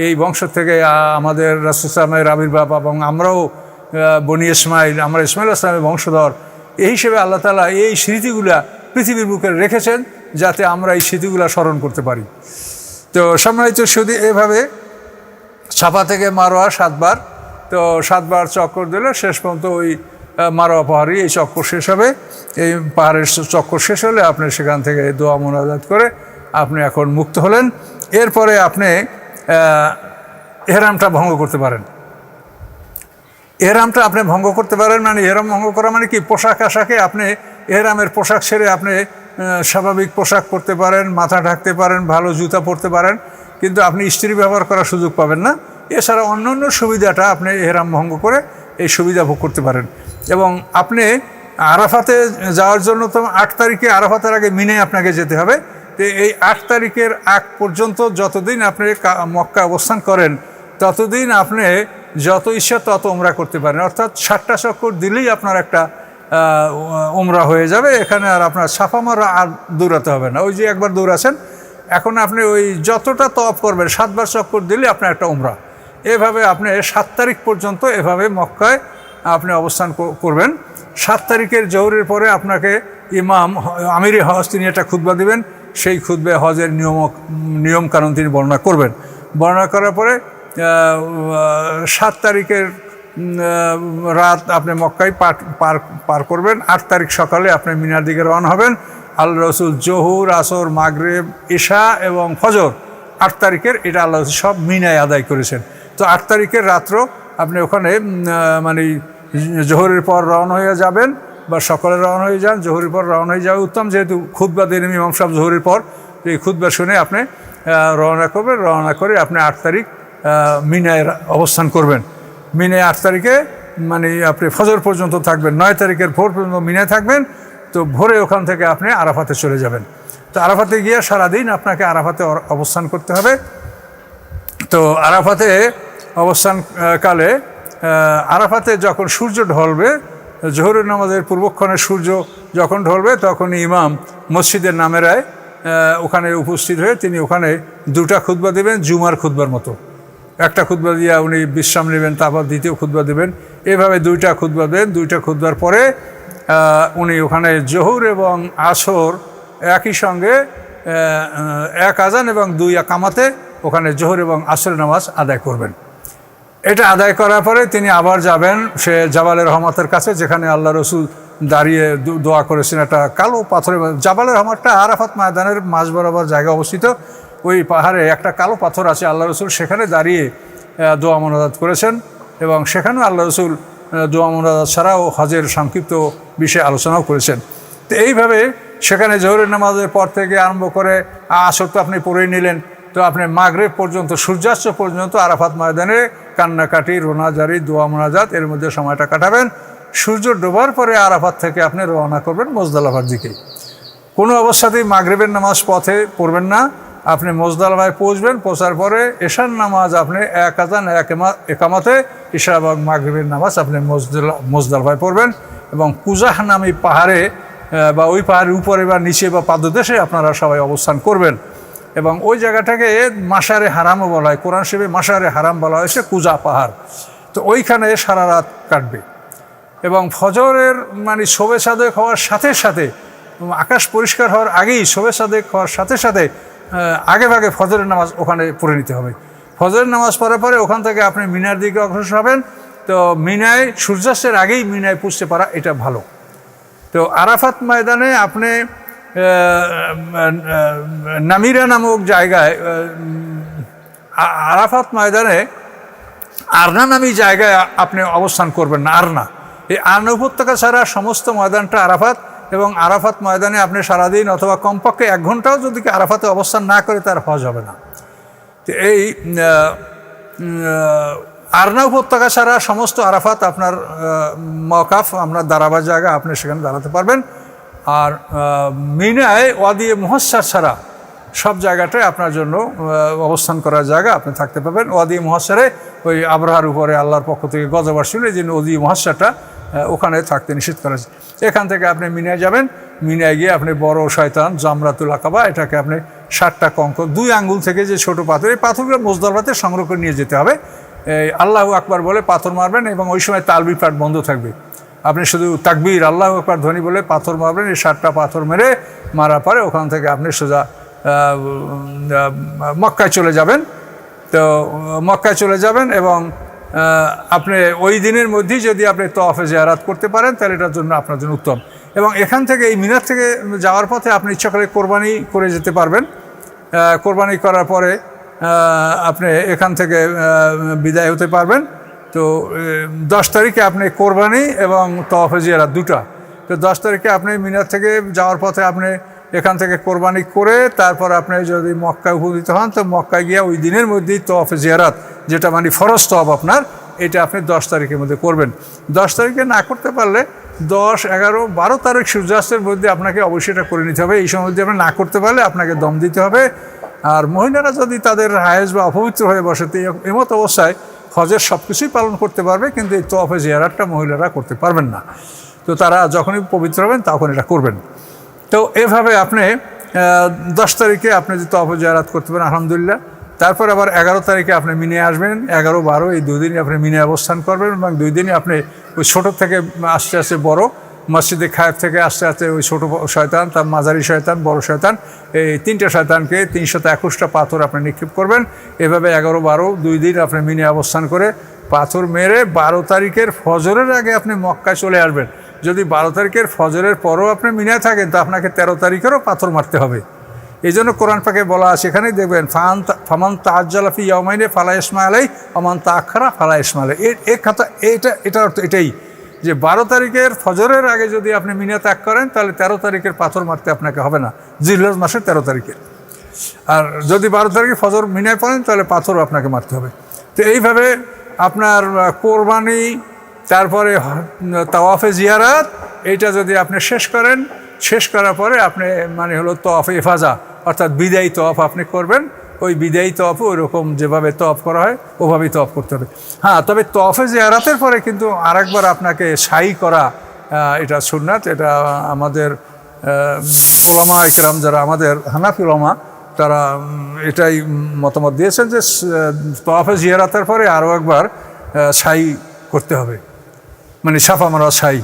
এই বংশ থেকে আমাদের রাসূল সাল্লাল্লাহু আলাইহি আবির্ভাব, এবং আমরাও বনি ইসমাইল, আমরা ইসমাইল আলাইহিস সালামের বংশধর। এই হিসেবে আল্লাহ তাআলা এই স্মৃতিগুলা পৃথিবীর বুকে রেখেছেন যাতে আমরা এই স্মৃতিগুলা স্মরণ করতে পারি। তো সম্মানিত শুধু এভাবে ছাপা থেকে মারোয়া 7 বার, তো 7 বার চক্কর দিলে শেষ পর্যন্ত ওই মারোয়া পাহাড়ি এই চক্কর শেষ হবে। এই পাহাড়ের চক্কর শেষ হলে আপনি সেখান থেকে দোয়া মোনাজাত করে আপনি এখন মুক্ত হলেন। এরপরে আপনি ইহরামটা ভঙ্গ করতে পারেন। ইহরামটা আপনি ভঙ্গ করতে পারেন, মানে ইহরাম ভঙ্গ করা মানে কি, পোশাক আশাকে আপনি ইহরামের পোশাক ছেড়ে আপনি স্বাভাবিক পোশাক পরতে পারেন, মাথা ঢাকতে পারেন, ভালো জুতা পরতে পারেন, কিন্তু আপনি ইস্ত্রি ব্যবহার করার সুযোগ পাবেন না। এছাড়া অন্যান্য সুবিধাটা আপনি ইহরাম ভঙ্গ করে এই সুবিধা ভোগ করতে পারেন। এবং আপনি আরাফাতে যাওয়ার জন্য তো 8 তারিখে, আরাফাতের আগে মিনে আপনাকে যেতে হবে। তো এই 8 তারিখের আগ পর্যন্ত যতদিন আপনি মক্কা অবস্থান করেন ততদিন আপনি যত ইচ্ছা তত উমরা করতে পারেন। অর্থাৎ 7টা চক্কর দিলেই আপনার একটা উমরা হয়ে যাবে। এখানে আর আপনার সাফা মারা আর দৌড়াতে হবে না। ওই যে একবার দৌড়াছেন, এখন আপনি ওই যতটা তওয়াফ করবেন 7 বার চক্কর দিলে আপনার একটা উমরা। এভাবে আপনি 7 তারিখ পর্যন্ত এভাবে মক্কায় আপনি অবস্থান করবেন। 7 তারিখের জোহরের পরে আপনাকে ইমাম আমিরে হজ তিনি একটা খুতবা দিবেন, সেই খুতবায় হজের নিয়ম কানুন তিনি বর্ণনা করবেন। বর্ণনা করার পরে 7 তারিখের রাত আপনি মক্কায় পার করবেন। 8 তারিখ সকালে আপনি মিনার দিকে রওনা হবেন। আল্লাহ রসুল জোহর, আসর, মাগরিব, ইশা এবং ফজর 8 তারিখের এটা আল্লাহ রসুল সব মিনায় আদায় করেছেন। তো 8 তারিখের রাত্র আপনি ওখানে মানে জোহরের পর রওনা হয়ে যাবেন বা সকালে রওনা হয়ে যান। জোহরের পর রওনা হয়ে যাওয়া উত্তম, যেহেতু খুতবা দেন ইমাম সাহেব জোহরের পর, এই খুতবা শুনে আপনি রওনা করবেন। রওনা করে আপনি 8 তারিখ মিনায় অবস্থান করবেন। মিনায় 8 তারিখে মানে আপনি ফজর পর্যন্ত থাকবেন। 9 তারিখের ভোর পর্যন্ত মিনায় থাকবেন। তো ভোরে ওখান থেকে আপনি আরাফাতে চলে যাবেন। তো আরাফাতে গিয়ে সারাদিন আপনাকে আরাফাতে অবস্থান করতে হবে। তো আরাফাতে অবস্থানকালে আরাফাতে যখন সূর্য ঢলবে, জোহরের নামাজের পূর্বক্ষণে সূর্য যখন ঢলবে, তখন ইমাম মসজিদের নামেরায় ওখানে উপস্থিত হয়ে তিনি ওখানে 2টা খুতবা দেবেন, জুমার খুতবার মতো। একটা খুতবা দিয়ে উনি বিশ্রাম নেবেন, তারপর দ্বিতীয় খুতবা দেবেন। এভাবে 2টা খুতবা দেন। 2টা খুতবার পরে উনি ওখানে জোহর এবং আসর একই সঙ্গে 1 আজান এবং 2 ইকামাতে ওখানে জোহর এবং আসরের নামাজ আদায় করবেন। এটা আদায় করার পরে তিনি আবার যাবেন সে জাবালে রহমতের কাছে, যেখানে আল্লাহ রসুল দাঁড়িয়ে দোয়া করেছেন। একটা কালো পাথরের, জাবালে রহমতটা আরাফাত ময়দানের মাঝ বরাবর জায়গায় অবস্থিত। ওই পাহাড়ে একটা কালো পাথর আছে, আল্লাহ রসুল সেখানে দাঁড়িয়ে দোয়া মোনাজাত করেছেন এবং সেখানেও আল্লাহ রসুল দোয়া মোনাজাত ছাড়াও হজের সংক্ষিপ্ত বিষয়ে আলোচনাও করেছেন। তো এইভাবে সেখানে জোহরের নামাজের পর থেকে আরম্ভ করে আসর তো আপনি পড়েই নিলেন। তো আপনি মাগরিব পর্যন্ত, সূর্যাস্ত পর্যন্ত আরাফাত ময়দানে কান্নাকাটি, রোনাজারি, দোয়া মোনাজাত এর মধ্যে সময়টা কাটাবেন। সূর্য ডোবার পরে আরাফাত থেকে আপনি রওনা করবেন মুজদালিফার দিকে। কোনো অবস্থাতেই মাগরিবের নামাজ পথে পড়বেন না। আপনি মুজদালিফায় পৌঁছবেন। পৌঁছার পরে এশার নামাজ আপনি 1 আজান 1 ইকামাতে এশা এবং মাগরিবের নামাজ আপনি মুজদালিফায় পড়বেন এবং কুজাহ নামে পাহাড়ে বা ওই পাহাড়ের উপরে বা নিচে বা পাদদেশে আপনারা সবাই অবস্থান করবেন। এবং ওই জায়গাটাকে মাশারে হারামও বলা হয়, কোরআন শরীফে মাশারে হারাম বলা হয়েছে কুজা পাহাড়। তো ওইখানে সারা রাত কাটবে এবং ফজরের মানে শোবে সাদেক হওয়ার সাথে সাথে, আকাশ পরিষ্কার হওয়ার আগেই শোবে সাদেক হওয়ার সাথে সাথে আগে ভাগে ফজরের নামাজ ওখানে পড়ে নিতে হবে। ফজরের নামাজ পড়ার পরে ওখান থেকে আপনি মিনার দিকে অগ্রসর হবেন। তো মিনায় সূর্যাস্তের আগেই মিনায় পুষতে পারা এটা ভালো। তো আরাফাত ময়দানে আপনি নামিরা নামক জায়গায়, আরাফাত ময়দানে আরনা নামী জায়গায় আপনি অবস্থান করবেন না। আরনা, এই আরনা উপত্যকা ছাড়া সমস্ত ময়দানটা আরাফাত এবং আরাফাত ময়দানে আপনি সারাদিন অথবা কমপক্ষে 1 ঘন্টাও যদি আরাফাতে অবস্থান না করে তার হজ হবে না। তো এই আরনা উপত্যকা ছাড়া সমস্ত আরাফাত আপনার মওকাফ, আপনার দাঁড়াবার জায়গা, আপনি সেখানে দাঁড়াতে পারবেন। আর মিনায় ওয়াদি মুহাসসার ছাড়া সব জায়গাটায় আপনার জন্য অবস্থান করার জায়গা আপনি থাকতে পাবেন। ওয়াদি মুহাসসারে ওই আবরাহার উপরে আল্লাহর পক্ষ থেকে গজব আসছিল, এই জন্য ওয়াদি মুহাসসারটা ওখানে থাকতে নিষেধ করেছে। এখান থেকে আপনি মিনায় যাবেন। মিনায় গিয়ে আপনি বড় শয়তান জামরাতুল আকাবা, এটাকে আপনি 7টা কঙ্কর 2 আঙ্গুল থেকে যে ছোট পাথর, এই পাথরগুলো মুজদালিফাতে সংগ্রহ করে নিয়ে যেতে হবে। আল্লাহু আকবার বলে পাথর মারবেন এবং ওই সময় তালবির পাঠ বন্ধ থাকবে। আপনি শুধু তাকবীর আল্লাহু আকবার ধ্বনি বলে পাথর মারবেন। এই 7টা পাথর মেরে মারার পরে ওখান থেকে আপনি সোজা মক্কায় চলে যাবেন। তো মক্কায় চলে যাবেন এবং আপনি ওই দিনের মধ্যেই যদি আপনি তওয়াফে জিয়ারাত করতে পারেন তাহলে এটার জন্য আপনার জন্য উত্তম। এবং এখান থেকে এই মিনার থেকে যাওয়ার পথে আপনি ইচ্ছা করে কোরবানি করে যেতে পারবেন। কোরবানি করার পরে আপনি এখান থেকে বিদায় হতে পারবেন। তো 10 তারিখে আপনি কোরবানি এবং তওয়াফে জিয়ারাত 2টা। তো 10 তারিখে আপনি মিনার থেকে যাওয়ার পথে আপনি এখান থেকে কোরবানি করে তারপর আপনি যদি মক্কায় উপনীত হন, তো মক্কায় গিয়ে ওই দিনের মধ্যেই তওয়াফে জিয়ারাত, যেটা মানে ফরজ তওয়াফ আপনার, এটা আপনি 10 তারিখের মধ্যে করবেন। 10 তারিখে না করতে পারলে 10, 11, 12 তারিখ সূর্যাস্তের মধ্যে আপনাকে অবশ্যই এটা করে নিতে হবে। এই সময় যদি আপনি না করতে পারলে আপনাকে দম দিতে হবে। আর মহিলারা যদি তাদের হায়েজ বা অপবিত্র হয়ে বসে, তো এমত অবস্থায় হজের সব কিছুই পালন করতে পারবে, কিন্তু এই তওয়াফে জিয়ারাতটা মহিলারা করতে পারবেন না। তো তারা যখনই পবিত্র হবেন তখন এটা করবেন। তো এভাবে আপনি 10 তারিখে আপনি যদি তওয়াফে জিয়ারাত করতে পারেন আলহামদুলিল্লাহ। তারপর আবার 11 তারিখে আপনি মিনায় আসবেন। 11, 12 এই 2 দিনই আপনি মিনায় অবস্থান করবেন এবং 2 দিনই আপনি ওই ছোটো থেকে আস্তে আস্তে বড়, মসজিদে খায়েফ থেকে আস্তে আস্তে ওই ছোটো শয়তান, তার মাঝারি শয়তান, বড় শয়তান, এই 3টে শয়তানকে 321টা পাথর আপনি নিক্ষেপ করবেন। এভাবে 11, 12 2 দিন আপনি মিনায় অবস্থান করে পাথর মেরে 12 তারিখের ফজরের আগে আপনি মক্কায় চলে আসবেন। যদি 12 তারিখের ফজরের পরও আপনি মিনায় থাকেন তো আপনাকে 13 তারিখেরও পাথর মারতে হবে। এই জন্য কোরআন পাকে বলা আছে, এখানেই দেখবেন ফামান তাআজ্জালা ফি ইয়াওমাইনি ফালা ইসমা আলাইহি ওয়া মান তাআখারা ফালা ইসমা আলাইহি। এই কথা এটার অর্থ এটাই যে 12 তারিখের ফজরের আগে যদি আপনি মিনা ত্যাগ করেন তাহলে 13 তারিখের পাথর মারতে আপনাকে হবে না, জিলহজ মাসের 13 তারিখের। আর যদি 12 তারিখে ফজর মিনায় পড়েন তাহলে পাথরও আপনাকে মারতে হবে। তো এইভাবে আপনার কোরবানি, তারপরে তাওয়াফে জিয়ারাত, এইটা যদি আপনি শেষ করেন, শেষ করার পরে আপনি মানে হলো তওয়াফে ইফাজা অর্থাৎ বিদায়ী তওয়াফ আপনি করবেন। ওই বিদায়ী তওয়াফও ওইরকম যেভাবে তওয়াফ করা হয় ওভাবেই তওয়াফ করতে হবে। হ্যাঁ, তবে তওয়াফে জিয়ারাতের পরে কিন্তু আরেকবার আপনাকে সাই করা, এটা সুন্নাত। এটা আমাদের উলামা ইকরাম যারা আমাদের হানাফি উলামা তারা এটাই মতামত দিয়েছেন যে তওয়াফে জিয়ারাতের পরে আরও একবার সাই করতে হবে, মানে সাফা মারা সাই।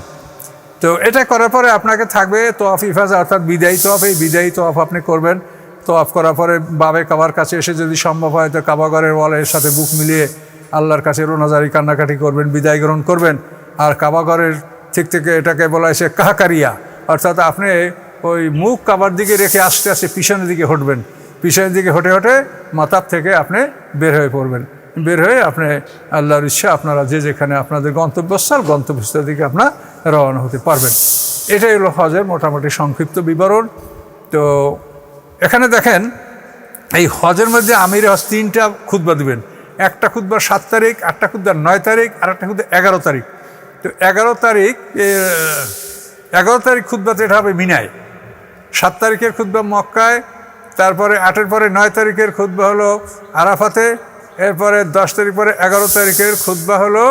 তো এটা করার পরে আপনাকে থাকবে তওয়াফ ইফাজা অর্থাৎ বিদায়ী তওয়াফ। এই বিদায়ী তওয়াফ আপনি করবেন। তওয়াফ করার পরে বাবে কাবার কাছে এসে যদি সম্ভব হয় তো কাবাঘরের ওয়ালের সাথে বুক মিলিয়ে আল্লাহর কাছে রোনাজারি কান্নাকাটি করবেন, বিদায় গ্রহণ করবেন। আর কাবাঘরের ঠিক থেকে এটাকে বলা হয়েছে কাহাকারিয়া, অর্থাৎ আপনি ওই মুখ কাবার দিকে রেখে আস্তে আস্তে পিছনের দিকে হাঁটবেন। পিছনের দিকে হেঁটে হেঁটে মাতাব থেকে আপনি বের হয়ে পড়বেন। বের হয়ে আপনি আল্লাহর ইচ্ছা আপনারা যে যেখানে আপনাদের গন্তব্যস্থল দিকে আপনার রওনা হতে পারবেন। এটাই হলো হজের মোটামুটি সংক্ষিপ্ত বিবরণ। তো এখানে দেখেন এই হজের মধ্যে আমির হজ 3টা খুতবা দিবেন। একটা খুতবা 7 তারিখ, একটা খুতবা 9 তারিখ, আর একটা খুতবা 11 তারিখ। তো 11 তারিখ খুতবাতে এটা হবে মিনায়, 7 তারিখের খুতবা মক্কায়, তারপরে 8-এর পরে 9 তারিখের খুতবা হলো আরাফাতে, এরপরে 10 তারিখ পরে 11 তারিখের খুতবা হলো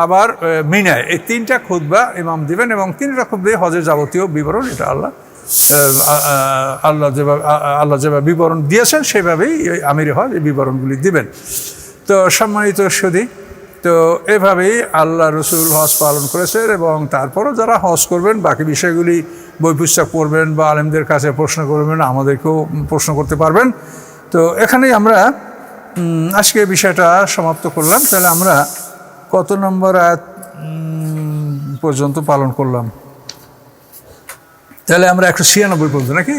আবার মিনায়। এই 3টা খুতবা ইমাম দিবেন এবং 3টা খুতবায় হজের যাবতীয় বিবরণ এটা আল্লাহ যেভাবে বিবরণ দিয়েছেন সেভাবেই আমির হজ এই বিবরণগুলি দিবেন। তো সম্মানিত সুধী, তো এভাবেই আল্লাহ রসুল হজ পালন করেছেন এবং তারপরও যারা হজ করবেন বাকি বিষয়গুলি বই পুস্তক পড়বেন বা আলেমদের কাছে প্রশ্ন করবেন, আমাদেরকেও প্রশ্ন করতে পারবেন। তো এখানেই আমরা আজকে বিষয়টা সমাপ্ত করলাম। তাহলে আমরা কত নম্বর আয়াত পর্যন্ত পালন করলাম? তাহলে আমরা 196 পর্যন্ত, নাকি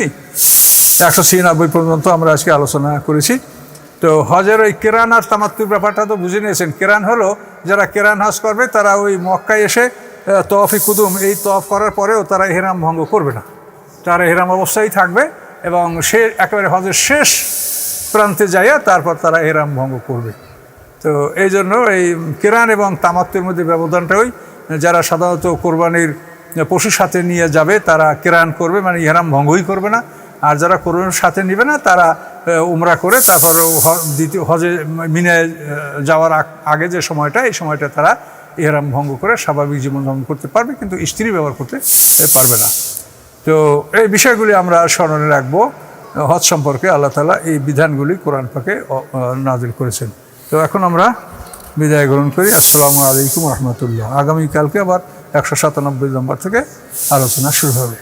196 পর্যন্ত আমরা আজকে আলোচনা করেছি। তো হজের ওই কেরান আর তামাত্তুর ব্যাপারটা তো বুঝে নিয়েছেন। কেরান হলো যারা কেরান হজ করবে তারা ওই মক্কায় এসে তওয়াফে কুদুম এই তওয়াফ করার পরেও তারা ইহরাম ভঙ্গ করবে না, তারা ইহরাম অবস্থায় থাকবে এবং সে একেবারে হজের শেষ প্রান্তে যাইয়া তারপর তারা ইহরাম ভঙ্গ করবে। তো এই জন্য এই কেরান এবং তামাত্তুর মধ্যে ব্যবধানটা ওই যারা সাধারণত কোরবানির পশুর সাথে নিয়ে যাবে তারা কেরান করবে, মানে ইহরাম ভঙ্গই করবে না। আর যারা কোরবানির সাথে নেবে না তারা উমরা করে তারপর দ্বিতীয় হজে মিনায় যাওয়ার আগে যে সময়টা, এই সময়টা তারা ইহরাম ভঙ্গ করে স্বাভাবিক জীবনযাপন করতে পারবে, কিন্তু স্ত্রী ব্যবহার করতে পারবে না। তো এই বিষয়গুলি আমরা স্মরণে রাখবো। হজ সম্পর্কে আল্লাহ তাআলা এই বিধানগুলি কোরআন পাকে নাযিল করেছেন। তো এখন আমরা বিদায় গ্রহণ করি। আসসালামু আলাইকুম রহমতুল্লাহ। আগামীকালকে আবার 197 নম্বর থেকে আলোচনা শুরু হবে।